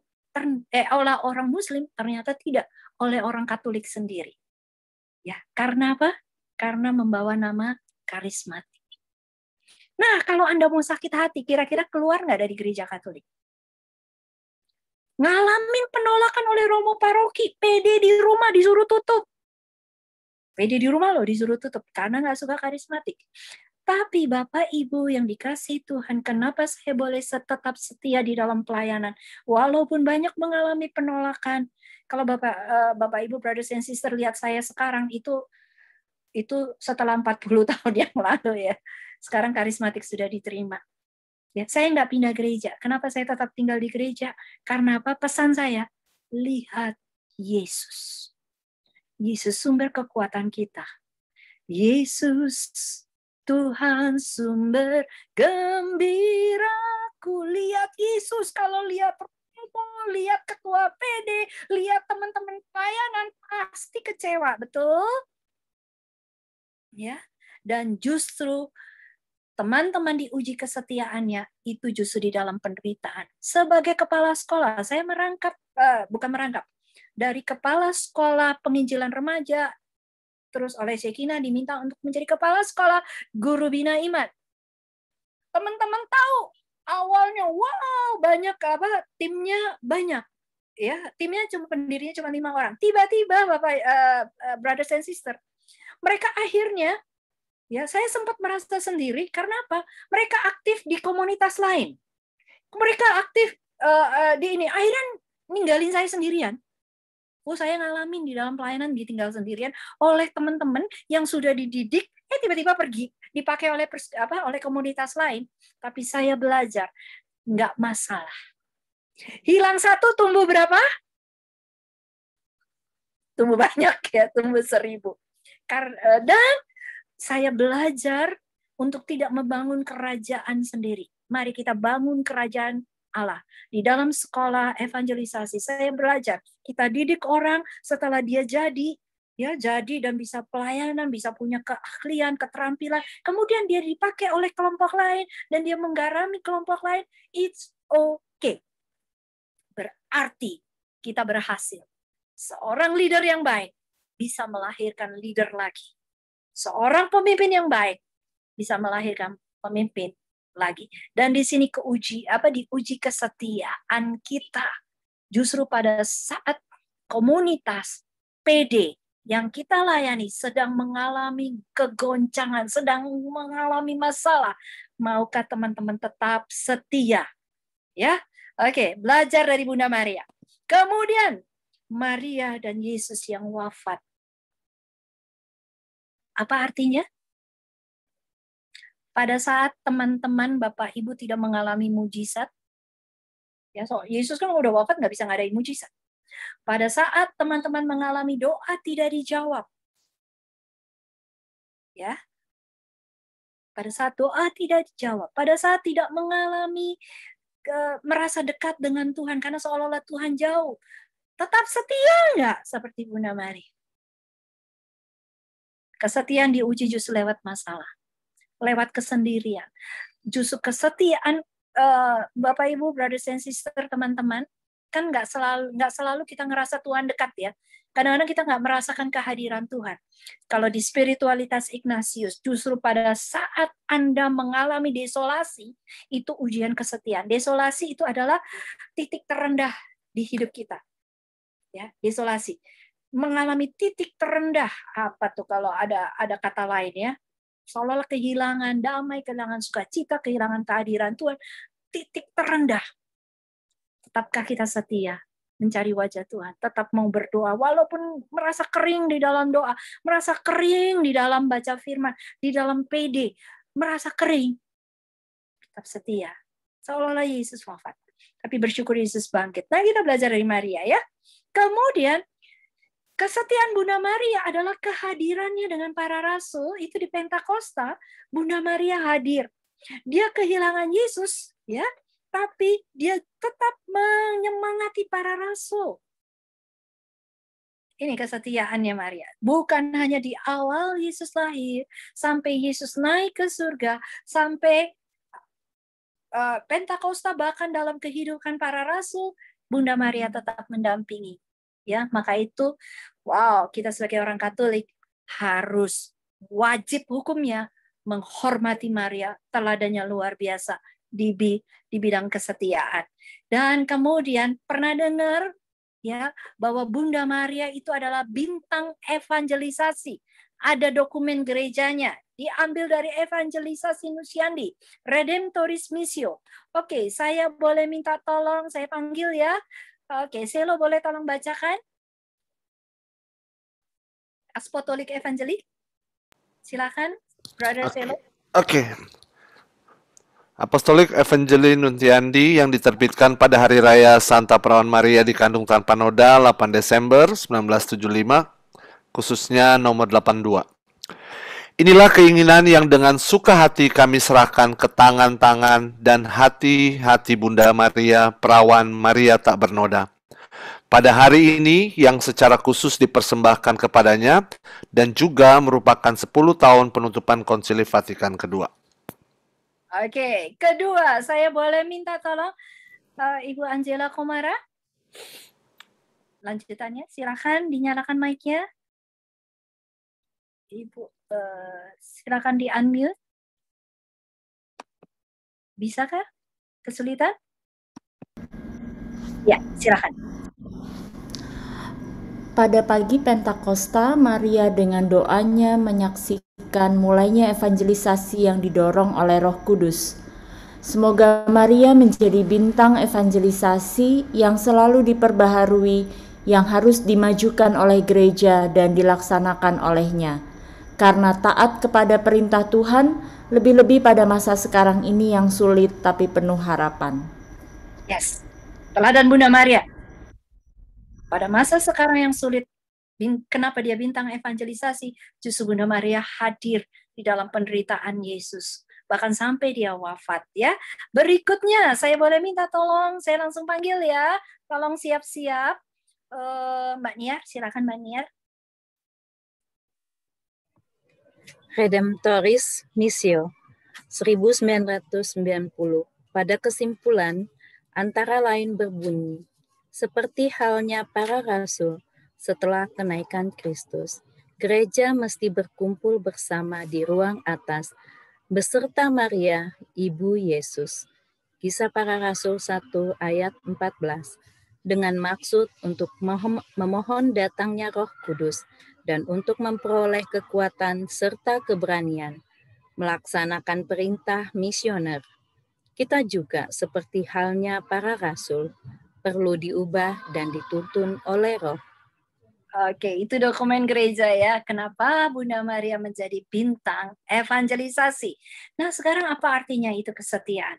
oleh orang Muslim, ternyata tidak, oleh orang Katolik sendiri. Ya, karena apa? Karena membawa nama karismatik. Nah, kalau Anda mau sakit hati, kira-kira keluar nggak dari gereja Katolik? Ngalamin penolakan oleh romo paroki, PD di rumah disuruh tutup. PD di rumah loh disuruh tutup, karena nggak suka karismatik. Tapi Bapak Ibu yang dikasihi Tuhan, kenapa saya boleh tetap setia di dalam pelayanan walaupun banyak mengalami penolakan? Kalau Bapak Ibu, brothers and sister, lihat saya sekarang itu setelah 40 tahun yang lalu ya. Sekarang karismatik sudah diterima. Ya, saya nggak pindah gereja. Kenapa saya tetap tinggal di gereja? Karena apa? Pesan saya, lihat Yesus. Yesus sumber kekuatan kita. Yesus Tuhan sumber gembiraku. Lihat Yesus, kalau lihat lihat ketua PD, lihat teman-teman pelayanan, pasti kecewa, betul? Ya, dan justru teman-teman diuji kesetiaannya itu justru di dalam penderitaan. Sebagai kepala sekolah, saya dari kepala sekolah penginjilan remaja, terus oleh Shekinah diminta untuk menjadi kepala sekolah guru bina iman. Teman-teman tahu awalnya wow banyak timnya banyak. Ya, timnya pendirinya cuma 5 orang. Tiba-tiba Bapak brothers and sister, mereka akhirnya ya saya sempat merasa sendiri karena apa? Mereka aktif di komunitas lain. Mereka aktif di ini. Akhirnya ninggalin saya sendirian. Saya ngalamin di dalam pelayanan ditinggal sendirian oleh teman-teman yang sudah dididik, tiba-tiba pergi, dipakai oleh komunitas lain. Tapi saya belajar, nggak masalah. Hilang 1, tumbuh berapa? Tumbuh banyak ya, tumbuh 1000. Dan saya belajar untuk tidak membangun kerajaan sendiri. Mari kita bangun kerajaan Allah. Di dalam sekolah evangelisasi, saya belajar. Kita didik orang setelah dia jadi dan bisa pelayanan, bisa punya keahlian, keterampilan. Kemudian dia dipakai oleh kelompok lain, dan dia menggarami kelompok lain. It's okay. Berarti kita berhasil. Seorang leader yang baik bisa melahirkan leader lagi. Seorang pemimpin yang baik bisa melahirkan pemimpin lagi. Dan di sini diuji kesetiaan kita. Justru pada saat komunitas PD yang kita layani sedang mengalami kegoncangan, sedang mengalami masalah, maukah teman-teman tetap setia? Ya, oke, belajar dari Bunda Maria. Kemudian Maria dan Yesus yang wafat. Apa artinya? Pada saat teman-teman Bapak Ibu tidak mengalami mujizat, ya, Yesus kan udah wafat, nggak bisa ngadain mujizat. Pada saat teman-teman mengalami doa tidak dijawab, ya, pada saat doa tidak dijawab, pada saat tidak mengalami merasa dekat dengan Tuhan karena seolah-olah Tuhan jauh, tetap setia nggak seperti Bunda Mari? Kesetiaan diuji justru lewat masalah, lewat kesendirian. Justru kesetiaan Bapak Ibu, brothers and sister, teman-teman, kan nggak selalu kita ngerasa Tuhan dekat ya. Kadang-kadang kita nggak merasakan kehadiran Tuhan. Kalau di spiritualitas Ignatius, justru pada saat Anda mengalami desolasi, itu ujian kesetiaan. Desolasi itu adalah titik terendah di hidup kita. Ya, desolasi. Mengalami titik terendah, apa tuh kalau ada kata lain ya, seolah-olah kehilangan damai, kehilangan sukacita, kehilangan kehadiran Tuhan, titik terendah. Tetapkah kita setia mencari wajah Tuhan, tetap mau berdoa walaupun merasa kering di dalam doa, merasa kering di dalam baca firman, di dalam PD, merasa kering, tetap setia. Seolah-olah Yesus wafat, tapi bersyukur Yesus bangkit. Nah, kita belajar dari Maria ya. Kemudian kesetiaan Bunda Maria adalah kehadirannya dengan para rasul. Itu di Pentakosta, Bunda Maria hadir. Dia kehilangan Yesus, ya, tapi dia tetap menyemangati para rasul. Ini kesetiaannya Maria. Bukan hanya di awal Yesus lahir, sampai Yesus naik ke surga, sampai Pentakosta, bahkan dalam kehidupan para rasul, Bunda Maria tetap mendampingi. Ya, maka itu, wow, kita sebagai orang Katolik harus wajib hukumnya menghormati Maria, teladannya luar biasa di bidang kesetiaan. Dan kemudian pernah dengar ya bahwa Bunda Maria itu adalah bintang evangelisasi. ada dokumen gerejanya. Diambil dari Evangelisasi Nusyandi, Redemptoris Missio. Oke, saya boleh minta tolong, saya panggil ya. Oke, Selo boleh tolong bacakan? Apostolic Evangelic. Silakan, Brother Selo. Oke. Apostolic Evangelii Nuntiandi yang diterbitkan pada Hari Raya Santa Perawan Maria dikandung tanpa noda 8 Desember 1975, khususnya nomor 82. Inilah keinginan yang dengan suka hati kami serahkan ke tangan-tangan dan hati-hati Bunda Maria, Perawan Maria tak bernoda. Pada hari ini yang secara khusus dipersembahkan kepadanya dan juga merupakan 10 tahun penutupan Konsili Vatikan kedua. Oke, kedua, saya boleh minta tolong Ibu Angela Komara? Lanjutannya, silakan dinyalakan mic-nya. Ibu, silakan di-unmute. Bisakah? Kesulitan? Ya, silakan. Pada pagi Pentakosta, Maria dengan doanya menyaksikan mulainya evangelisasi yang didorong oleh Roh Kudus. Semoga Maria menjadi bintang evangelisasi yang selalu diperbaharui, yang harus dimajukan oleh gereja dan dilaksanakan olehnya. Karena taat kepada perintah Tuhan, lebih-lebih pada masa sekarang ini yang sulit tapi penuh harapan. Yes, teladan Bunda Maria. Pada masa sekarang yang sulit, kenapa dia bintang evangelisasi? Justru Bunda Maria hadir di dalam penderitaan Yesus. Bahkan sampai dia wafat ya. Berikutnya, saya boleh minta tolong, saya langsung panggil ya. Tolong siap-siap. Mbak Niar, silakan Mbak Niar. Redemptoris Missio 1990. Pada kesimpulan, antara lain berbunyi, seperti halnya para rasul setelah kenaikan Kristus, gereja mesti berkumpul bersama di ruang atas beserta Maria, Ibu Yesus. Kisah para Rasul 1 ayat 14, dengan maksud untuk memohon datangnya Roh Kudus dan untuk memperoleh kekuatan serta keberanian melaksanakan perintah misioner. Kita juga seperti halnya para rasul perlu diubah dan dituntun oleh Roh. Oke, itu dokumen gereja ya. Kenapa Bunda Maria menjadi bintang evangelisasi? Nah, sekarang apa artinya itu kesetiaan?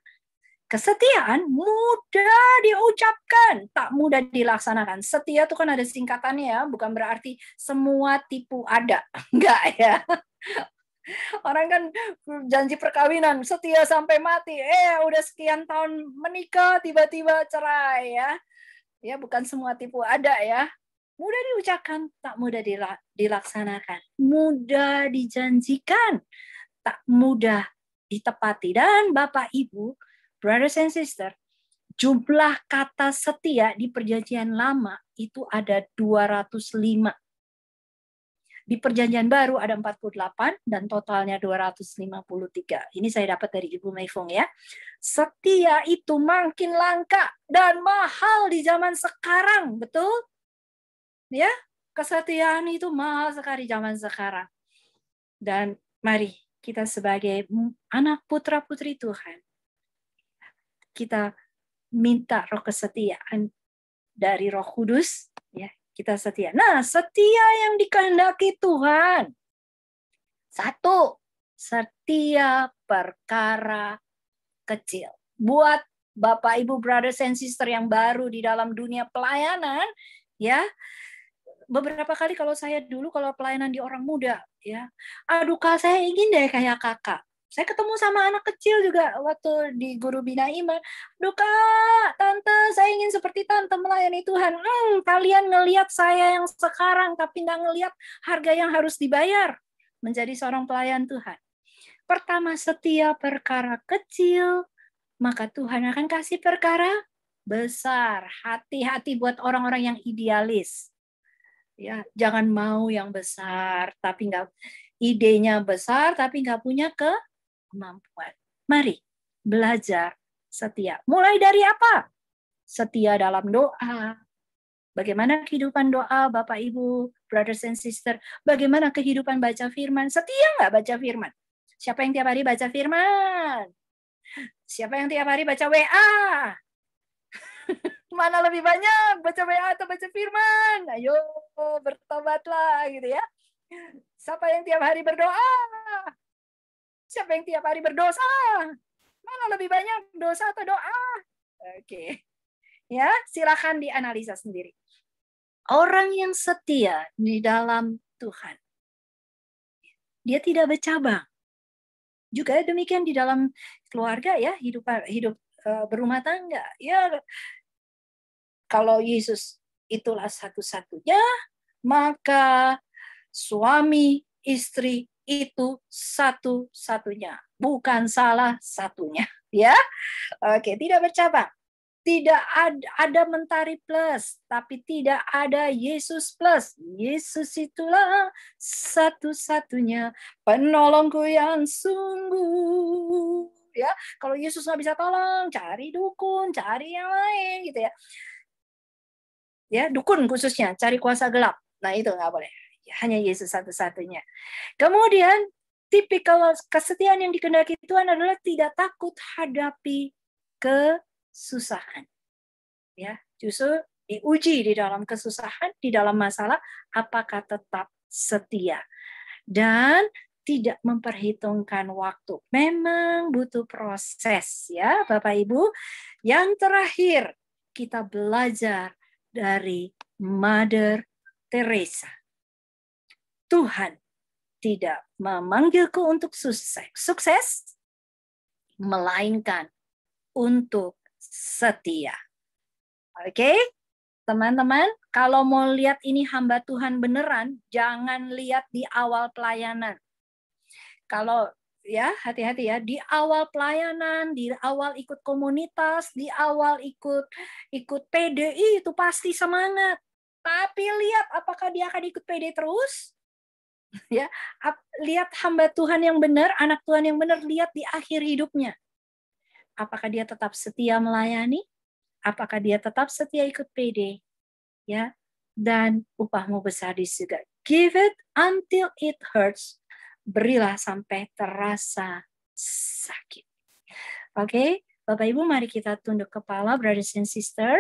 Kesetiaan mudah diucapkan, tak mudah dilaksanakan. Setia itu kan ada singkatannya ya, bukan berarti semua tipu ada. Enggak ya. Orang kan janji perkawinan, setia sampai mati. Udah sekian tahun menikah, tiba-tiba cerai ya. Ya, bukan semua tipu ada ya. Mudah diucapkan, tak mudah dilaksanakan. Mudah dijanjikan, tak mudah ditepati. Dan Bapak Ibu, brothers and sisters, jumlah kata setia di Perjanjian Lama itu ada 205. Di Perjanjian Baru ada 48 dan totalnya 253. Ini saya dapat dari Ibu Meifung ya. Setia itu makin langka dan mahal di zaman sekarang, betul? Ya, kesetiaan itu mahal sekali zaman sekarang. Dan mari kita sebagai anak putra-putri Tuhan, kita minta roh kesetiaan dari Roh Kudus, ya. Kita setia. Nah, setia yang dikehendaki Tuhan. 1, setia perkara kecil. Buat Bapak, Ibu, brothers and sister yang baru di dalam dunia pelayanan, ya. Beberapa kali kalau pelayanan di orang muda, ya. Aduh Kak, saya ingin deh kayak Kakak. Saya ketemu sama anak kecil juga waktu di Guru Bina Iman. Duh Kak, Tante, saya ingin seperti Tante melayani Tuhan. Kalian ngelihat saya yang sekarang, tapi nggak ngelihat harga yang harus dibayar menjadi seorang pelayan Tuhan. Pertama, setia perkara kecil, maka Tuhan akan kasih perkara besar. Hati-hati buat orang-orang yang idealis. Ya, jangan mau yang besar, tapi nggak idenya besar, tapi nggak punya kemampuan. Mari belajar setia. Mulai dari apa? Setia dalam doa, Bagaimana kehidupan doa Bapak Ibu, brothers and sister? Bagaimana kehidupan baca firman? Setia nggak baca firman? Siapa yang tiap hari baca firman? Siapa yang tiap hari baca WA? Mana lebih banyak, baca WA atau baca firman? Ayo bertobatlah gitu ya. Siapa yang tiap hari berdoa? Siapa yang tiap hari berdosa? Mana lebih banyak, dosa atau doa? Oke. Ya, silakan dianalisa sendiri. Orang yang setia di dalam Tuhan, dia tidak bercabang. Juga demikian di dalam keluarga ya, hidup berumah tangga. Ya, kalau Yesus itulah satu-satunya, maka suami istri itu satu-satunya, bukan salah satunya. Ya, oke, tidak bercabang. Tidak ada mentari plus, tapi tidak ada Yesus plus. Yesus itulah satu-satunya penolongku yang sungguh. Ya, kalau Yesus nggak bisa tolong, cari dukun, cari yang lain, gitu ya. Ya, dukun khususnya, cari kuasa gelap. Nah, itu nggak boleh. Hanya Yesus satu-satunya. Kemudian, tipikal kesetiaan yang dikehendaki Tuhan adalah tidak takut hadapi kesusahan. Ya, justru diuji di dalam kesusahan, di dalam masalah, apakah tetap setia. Dan tidak memperhitungkan waktu. Memang butuh proses ya, Bapak Ibu. Yang terakhir, kita belajar dari Mother Teresa. Tuhan tidak memanggilku untuk sukses, melainkan untuk setia. Oke, teman-teman, kalau mau lihat ini hamba Tuhan beneran, jangan lihat di awal pelayanan. Kalau ya, hati-hati ya, di awal pelayanan, di awal ikut komunitas, di awal ikut PDI itu pasti semangat. Tapi lihat apakah dia akan ikut PD terus? Ya, lihat hamba Tuhan yang benar, anak Tuhan yang benar, lihat di akhir hidupnya. Apakah dia tetap setia melayani? Apakah dia tetap setia ikut PD? Ya, dan upahmu besar di surga. Give it until it hurts. Berilah sampai terasa sakit. Oke, Bapak Ibu, mari kita tunduk kepala, brothers and sister.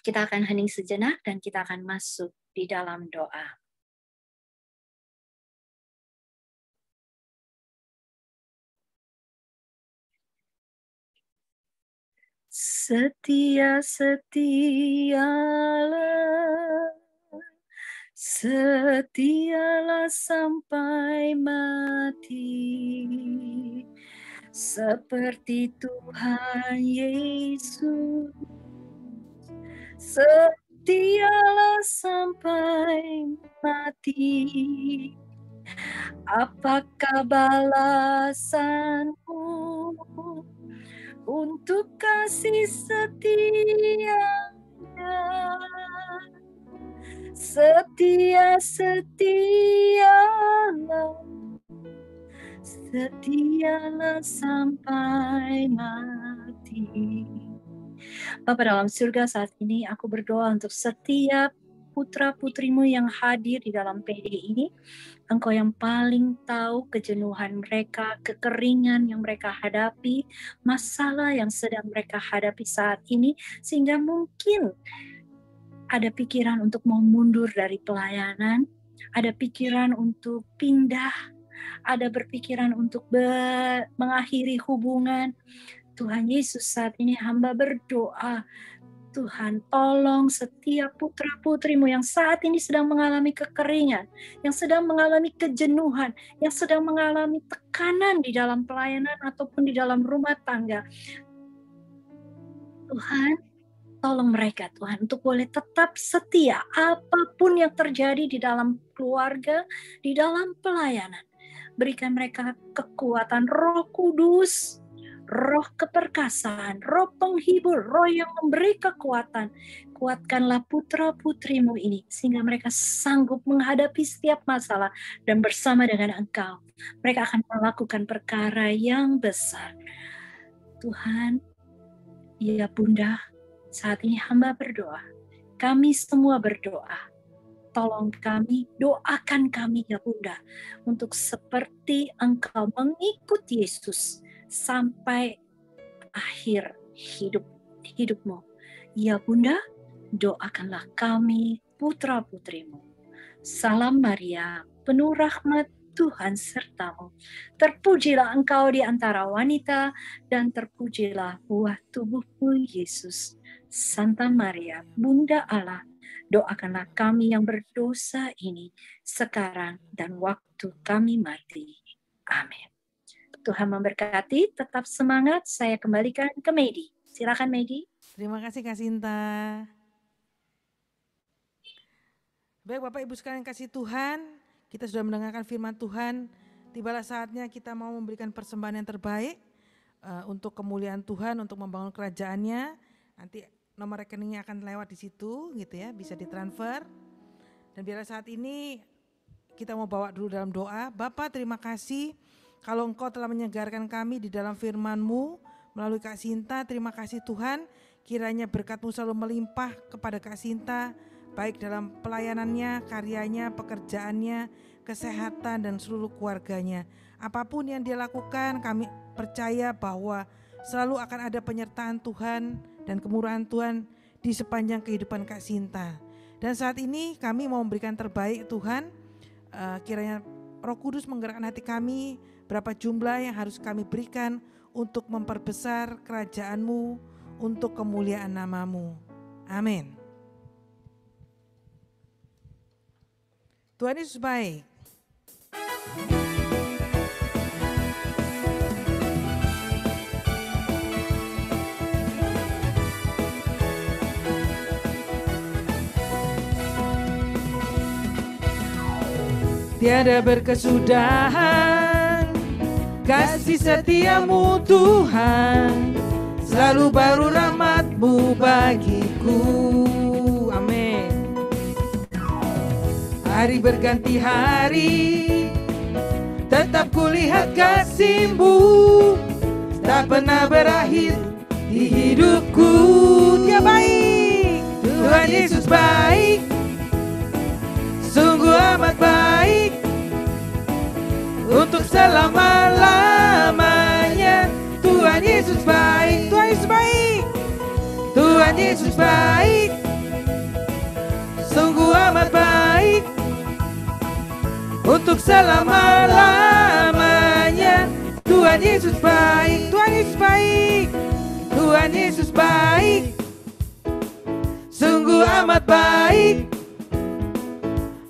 Kita akan hening sejenak dan kita akan masuk di dalam doa. Setialah sampai mati, seperti Tuhan Yesus. Setialah sampai mati, apakah balasanmu untuk kasih setianya? Setialah sampai mati. Bapa dalam surga, saat ini aku berdoa untuk setiap putra-putrimu yang hadir di dalam PD ini. Engkau yang paling tahu kejenuhan mereka, kekeringan yang mereka hadapi, masalah yang sedang mereka hadapi saat ini, sehingga mungkin ada pikiran untuk mau mundur dari pelayanan, ada pikiran untuk pindah, ada berpikiran untuk mengakhiri hubungan. Tuhan Yesus, saat ini hamba berdoa, Tuhan tolong setiap putra-putrimu yang saat ini sedang mengalami kekeringan, yang sedang mengalami kejenuhan, yang sedang mengalami tekanan di dalam pelayanan ataupun di dalam rumah tangga. Tuhan, tolong mereka Tuhan untuk boleh tetap setia apapun yang terjadi di dalam keluarga, di dalam pelayanan. Berikan mereka kekuatan Roh Kudus, roh keperkasaan, roh penghibur, roh yang memberi kekuatan. Kuatkanlah putra-putrimu ini sehingga mereka sanggup menghadapi setiap masalah dan bersama dengan Engkau mereka akan melakukan perkara yang besar. Tuhan, ya Bunda, saat ini hamba berdoa, kami semua berdoa. Tolong kami, doakan kami ya Bunda, untuk seperti Engkau mengikut Yesus sampai akhir hidupmu. Ya Bunda, doakanlah kami putra-putrimu. Salam Maria, penuh rahmat, Tuhan sertamu. Terpujilah engkau di antara wanita, dan terpujilah buah tubuhmu Yesus. Santa Maria, Bunda Allah, doakanlah kami yang berdosa ini sekarang dan waktu kami mati. Amin. Tuhan memberkati, tetap semangat. Saya kembalikan ke Medi. Silakan Medi. Terima kasih Kak Sinta. Baik Bapak Ibu sekalian kasih Tuhan, kita sudah mendengarkan firman Tuhan. Tibalah saatnya kita mau memberikan persembahan yang terbaik untuk kemuliaan Tuhan, untuk membangun kerajaannya. Nanti nomor rekeningnya akan lewat di situ gitu ya, bisa ditransfer. Dan biarlah saat ini kita mau bawa dulu dalam doa. Bapa, terima kasih kalau Engkau telah menyegarkan kami di dalam firman-Mu melalui Kak Sinta. Terima kasih Tuhan, kiranya berkat-Mu selalu melimpah kepada Kak Sinta, baik dalam pelayanannya, karyanya, pekerjaannya, kesehatan dan seluruh keluarganya. Apapun yang dia lakukan, kami percaya bahwa selalu akan ada penyertaan Tuhan dan kemurahan Tuhan di sepanjang kehidupan Kak Sinta. Dan saat ini kami mau memberikan terbaik Tuhan, kiranya Roh Kudus menggerakkan hati kami, berapa jumlah yang harus kami berikan untuk memperbesar kerajaan-Mu, untuk kemuliaan nama-Mu. Amin. Tuhan Yesus baik. Tiada berkesudahan kasih setiamu Tuhan, selalu baru rahmat-Mu bagiku. Amin. Hari berganti hari, tetap kulihat kasih-Mu, tak pernah berakhir di hidupku. Dia baik, Tuhan Yesus baik, sungguh amat baik, untuk selama-lamanya. Tuhan Yesus baik, Tuhan Yesus baik, Tuhan Yesus baik, sungguh amat baik, untuk selama-lamanya. Tuhan Yesus baik, Tuhan Yesus baik, Tuhan Yesus baik, sungguh amat baik,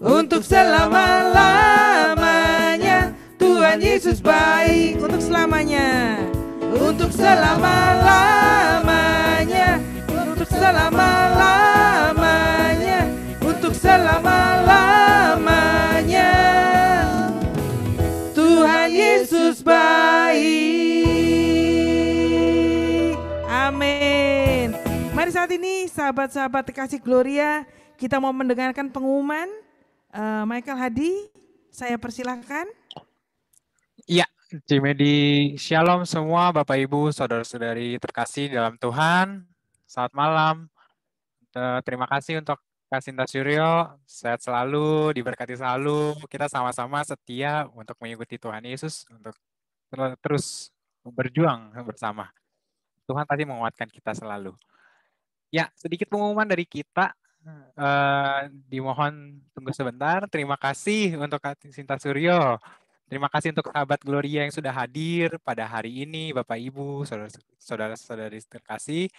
untuk selama-lamanya. Tuhan Yesus baik, untuk selamanya, untuk selama-lamanya, untuk selama-lamanya, untuk selama-lamanya. Tuhan Yesus baik. Amin. Mari saat ini sahabat-sahabat kasih Gloria, kita mau mendengarkan pengumuman. Michael Hadi, saya persilahkan. Iya, Cimedi, Shalom semua Bapak Ibu, Saudara-saudari terkasih dalam Tuhan. Selamat malam. Terima kasih untuk Kak Sinta Suryo, sehat selalu, diberkati selalu. Kita sama-sama setia untuk mengikuti Tuhan Yesus, untuk terus berjuang bersama. Tuhan pasti menguatkan kita selalu. Ya, sedikit pengumuman dari kita. Dimohon tunggu sebentar. Terima kasih untuk Kak Sinta Suryo. Terima kasih untuk sahabat Gloria yang sudah hadir pada hari ini, Bapak Ibu, saudara-saudari terkasih.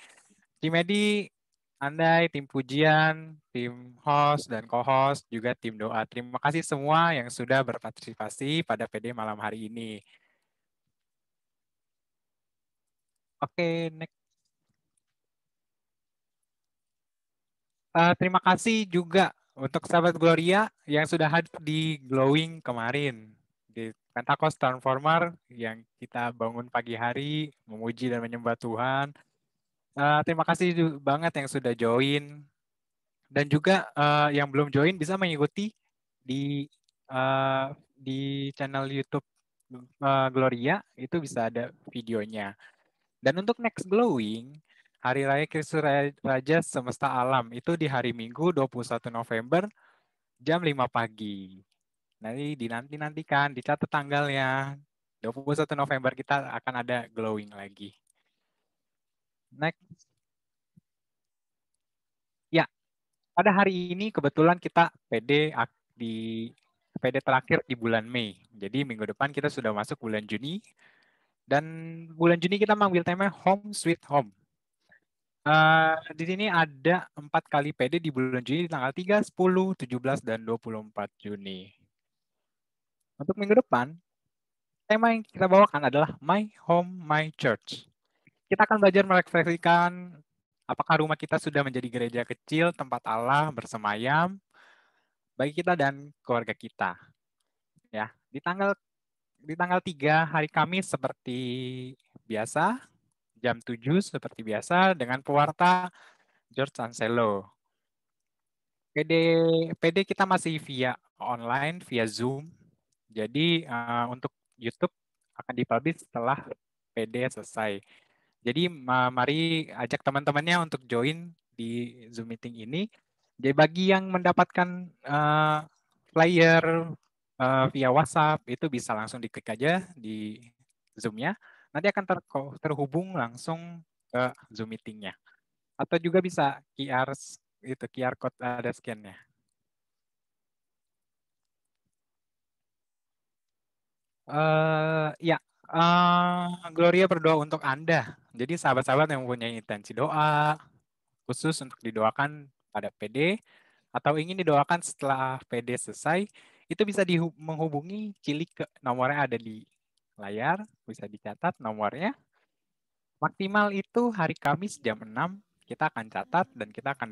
Tim Medi, Andai, tim pujian, tim host dan co-host, juga tim doa. Terima kasih semua yang sudah berpartisipasi pada PD malam hari ini. Oke, next. Terima kasih juga untuk sahabat Gloria yang sudah hadir di Glowing kemarin, di Pentakosta Transformer yang kita bangun pagi hari, memuji dan menyembah Tuhan. Terima kasih banget yang sudah join. Dan juga yang belum join bisa mengikuti di channel YouTube Gloria, itu bisa ada videonya. Dan untuk next Glowing, Hari Raya Kristus Raja Semesta Alam. Itu di hari Minggu 21 November jam 5 pagi. Nanti dinantikan, dicatat tanggalnya. 21 November kita akan ada glowing lagi. Next. Ya, pada hari ini kebetulan kita PD terakhir di bulan Mei. Jadi minggu depan kita sudah masuk bulan Juni. Dan bulan Juni kita mengambil tema Home Sweet Home. Di sini ada 4 kali PD di bulan Juni di tanggal 3, 10, 17, dan 24 Juni. Untuk minggu depan, tema yang kita bawakan adalah My Home, My Church. Kita akan belajar merefleksikan apakah rumah kita sudah menjadi gereja kecil, tempat Allah bersemayam bagi kita dan keluarga kita. Ya, di tanggal 3 hari Kamis seperti biasa, jam 7 seperti biasa dengan pewarta George Anselo. PD kita masih via online, via Zoom. Jadi untuk YouTube akan dipublish setelah PD selesai. Jadi mari ajak teman-temannya untuk join di Zoom meeting ini. Jadi bagi yang mendapatkan flyer via WhatsApp, itu bisa langsung diklik aja di Zoom-nya. Nanti akan terhubung langsung ke Zoom meeting-nya. Atau juga bisa QR code ada scan-nya. Gloria berdoa untuk Anda. Jadi sahabat-sahabat yang mempunyai intensi doa khusus untuk didoakan pada PD atau ingin didoakan setelah PD selesai, itu bisa menghubungi Cilike. Nomornya ada di layar, bisa dicatat nomornya. Maksimal itu hari Kamis jam 6 kita akan catat dan kita akan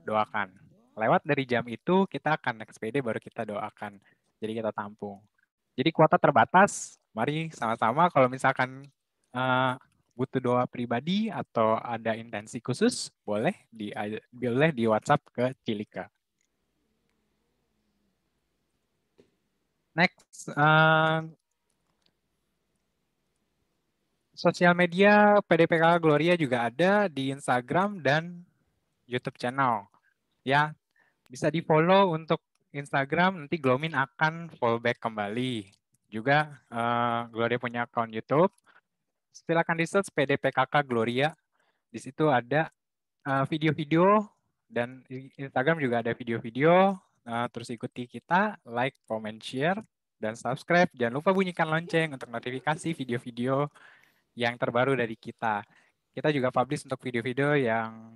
doakan. Lewat dari jam itu kita akan next PD baru kita doakan. Jadi kita tampung. Jadi kuota terbatas. Mari sama-sama kalau misalkan butuh doa pribadi atau ada intensi khusus, boleh di WhatsApp ke Cilika. Next, sosial media PDPK Gloria juga ada di Instagram dan YouTube channel. Ya, bisa di-follow untuk Instagram, nanti Glomin akan fallback kembali. Juga Gloria punya akun YouTube. Silakan di-search PDPKK Gloria. Di situ ada video-video dan Instagram juga ada video-video. Terus ikuti kita, like, comment, share, dan subscribe. Jangan lupa bunyikan lonceng untuk notifikasi video-video yang terbaru dari kita. Kita juga publish untuk video-video yang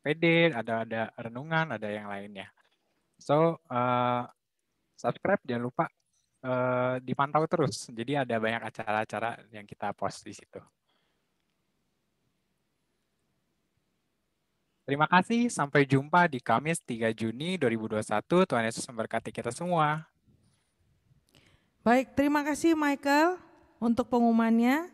PD, ada renungan, ada yang lainnya. So, subscribe, jangan lupa dipantau terus. Jadi ada banyak acara-acara yang kita post di situ. Terima kasih, sampai jumpa di Kamis 3 Juni 2021. Tuhan Yesus memberkati kita semua. Baik, terima kasih Michael untuk pengumumannya.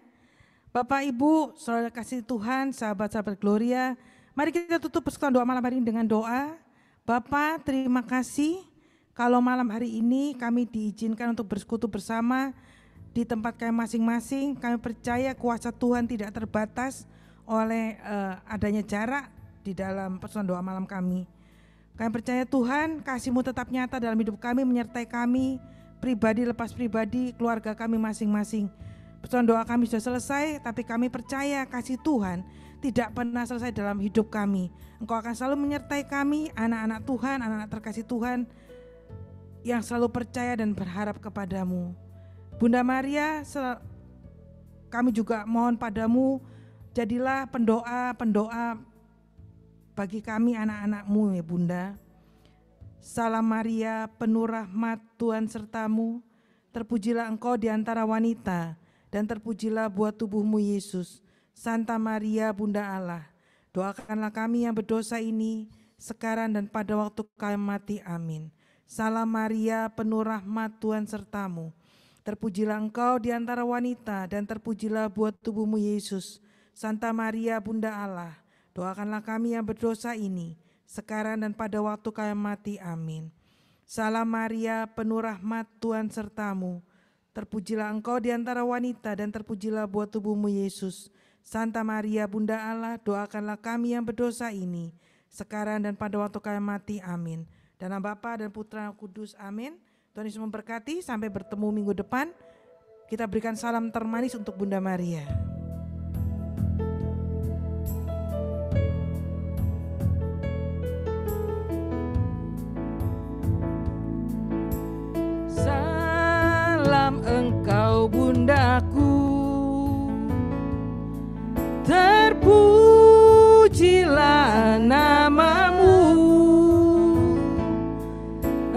Bapak, Ibu, saudara kasih Tuhan, sahabat-sahabat Gloria, mari kita tutup persekutuan doa malam hari ini dengan doa. Bapak, terima kasih kalau malam hari ini kami diizinkan untuk bersekutu bersama di tempat kami masing-masing. Kami percaya kuasa Tuhan tidak terbatas oleh adanya jarak di dalam persekutuan doa malam kami. Kami percaya Tuhan, kasih-Mu tetap nyata dalam hidup kami, menyertai kami, pribadi lepas pribadi, keluarga kami masing-masing. Persekutuan doa kami sudah selesai, tapi kami percaya kasih Tuhan tidak pernah selesai dalam hidup kami. Engkau akan selalu menyertai kami, anak-anak Tuhan, anak-anak terkasih Tuhan, yang selalu percaya dan berharap kepadamu. Bunda Maria, kami juga mohon padamu, jadilah pendoa-pendoa bagi kami anak-anak-Mu ya Bunda. Salam Maria, penuh rahmat, Tuhan sertamu, terpujilah Engkau di antara wanita, dan terpujilah buah tubuh-Mu Yesus. Santa Maria, Bunda Allah, doakanlah kami yang berdosa ini, sekarang dan pada waktu kami mati. Amin. Salam Maria, penuh rahmat, Tuhan sertamu, terpujilah Engkau di antara wanita, dan terpujilah buah tubuh-Mu Yesus. Santa Maria, Bunda Allah, doakanlah kami yang berdosa ini, sekarang dan pada waktu kami mati. Amin. Salam Maria, penuh rahmat, Tuhan sertamu, terpujilah Engkau di antara wanita, dan terpujilah buah tubuh-Mu Yesus. Santa Maria Bunda Allah, doakanlah kami yang berdosa ini, sekarang dan pada waktu kami mati. Amin. Dalam Bapa dan Putra dan Kudus. Amin. Tuhan Yesus memberkati. Sampai bertemu minggu depan. Kita berikan salam termanis untuk Bunda Maria. Salam engkau Bundaku, terpujilah namamu,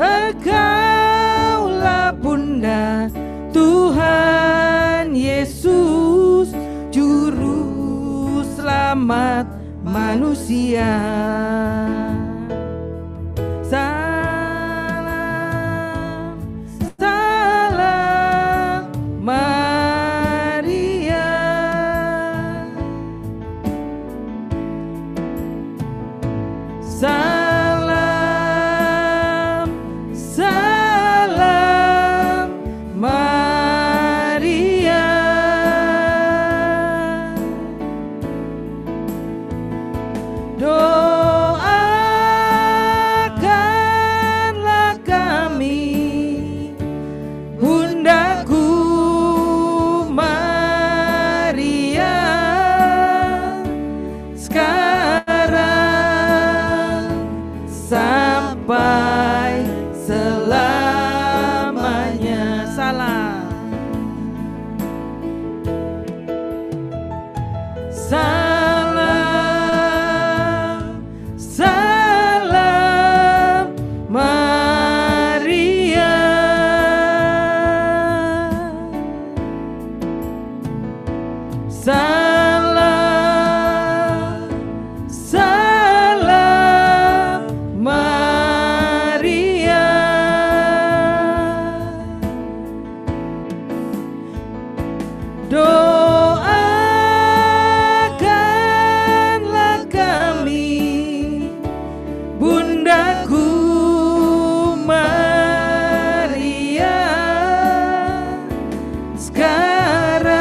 engkaulah Bunda Tuhan Yesus, Juru Selamat manusia. Salam, salam Maria. Salam, salam Maria. Doakanlah kami, Bundaku Maria, sekarang sampai selamanya. Salam, salam, salam Maria. Salam, salam Maria. Doakanlah kami, Bundaku Maria, sekarang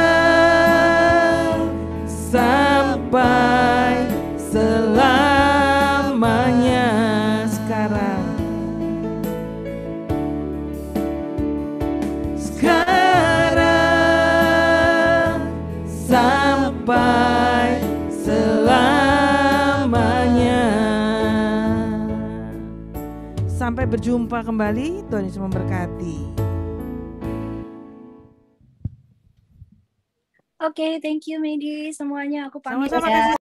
sampai selamanya. Sekarang sampai selamanya. Sampai berjumpa kembali. Tuhan Yesus memberkati. Oke, thank you Medi semuanya. Aku pamit Sama-sama, ya.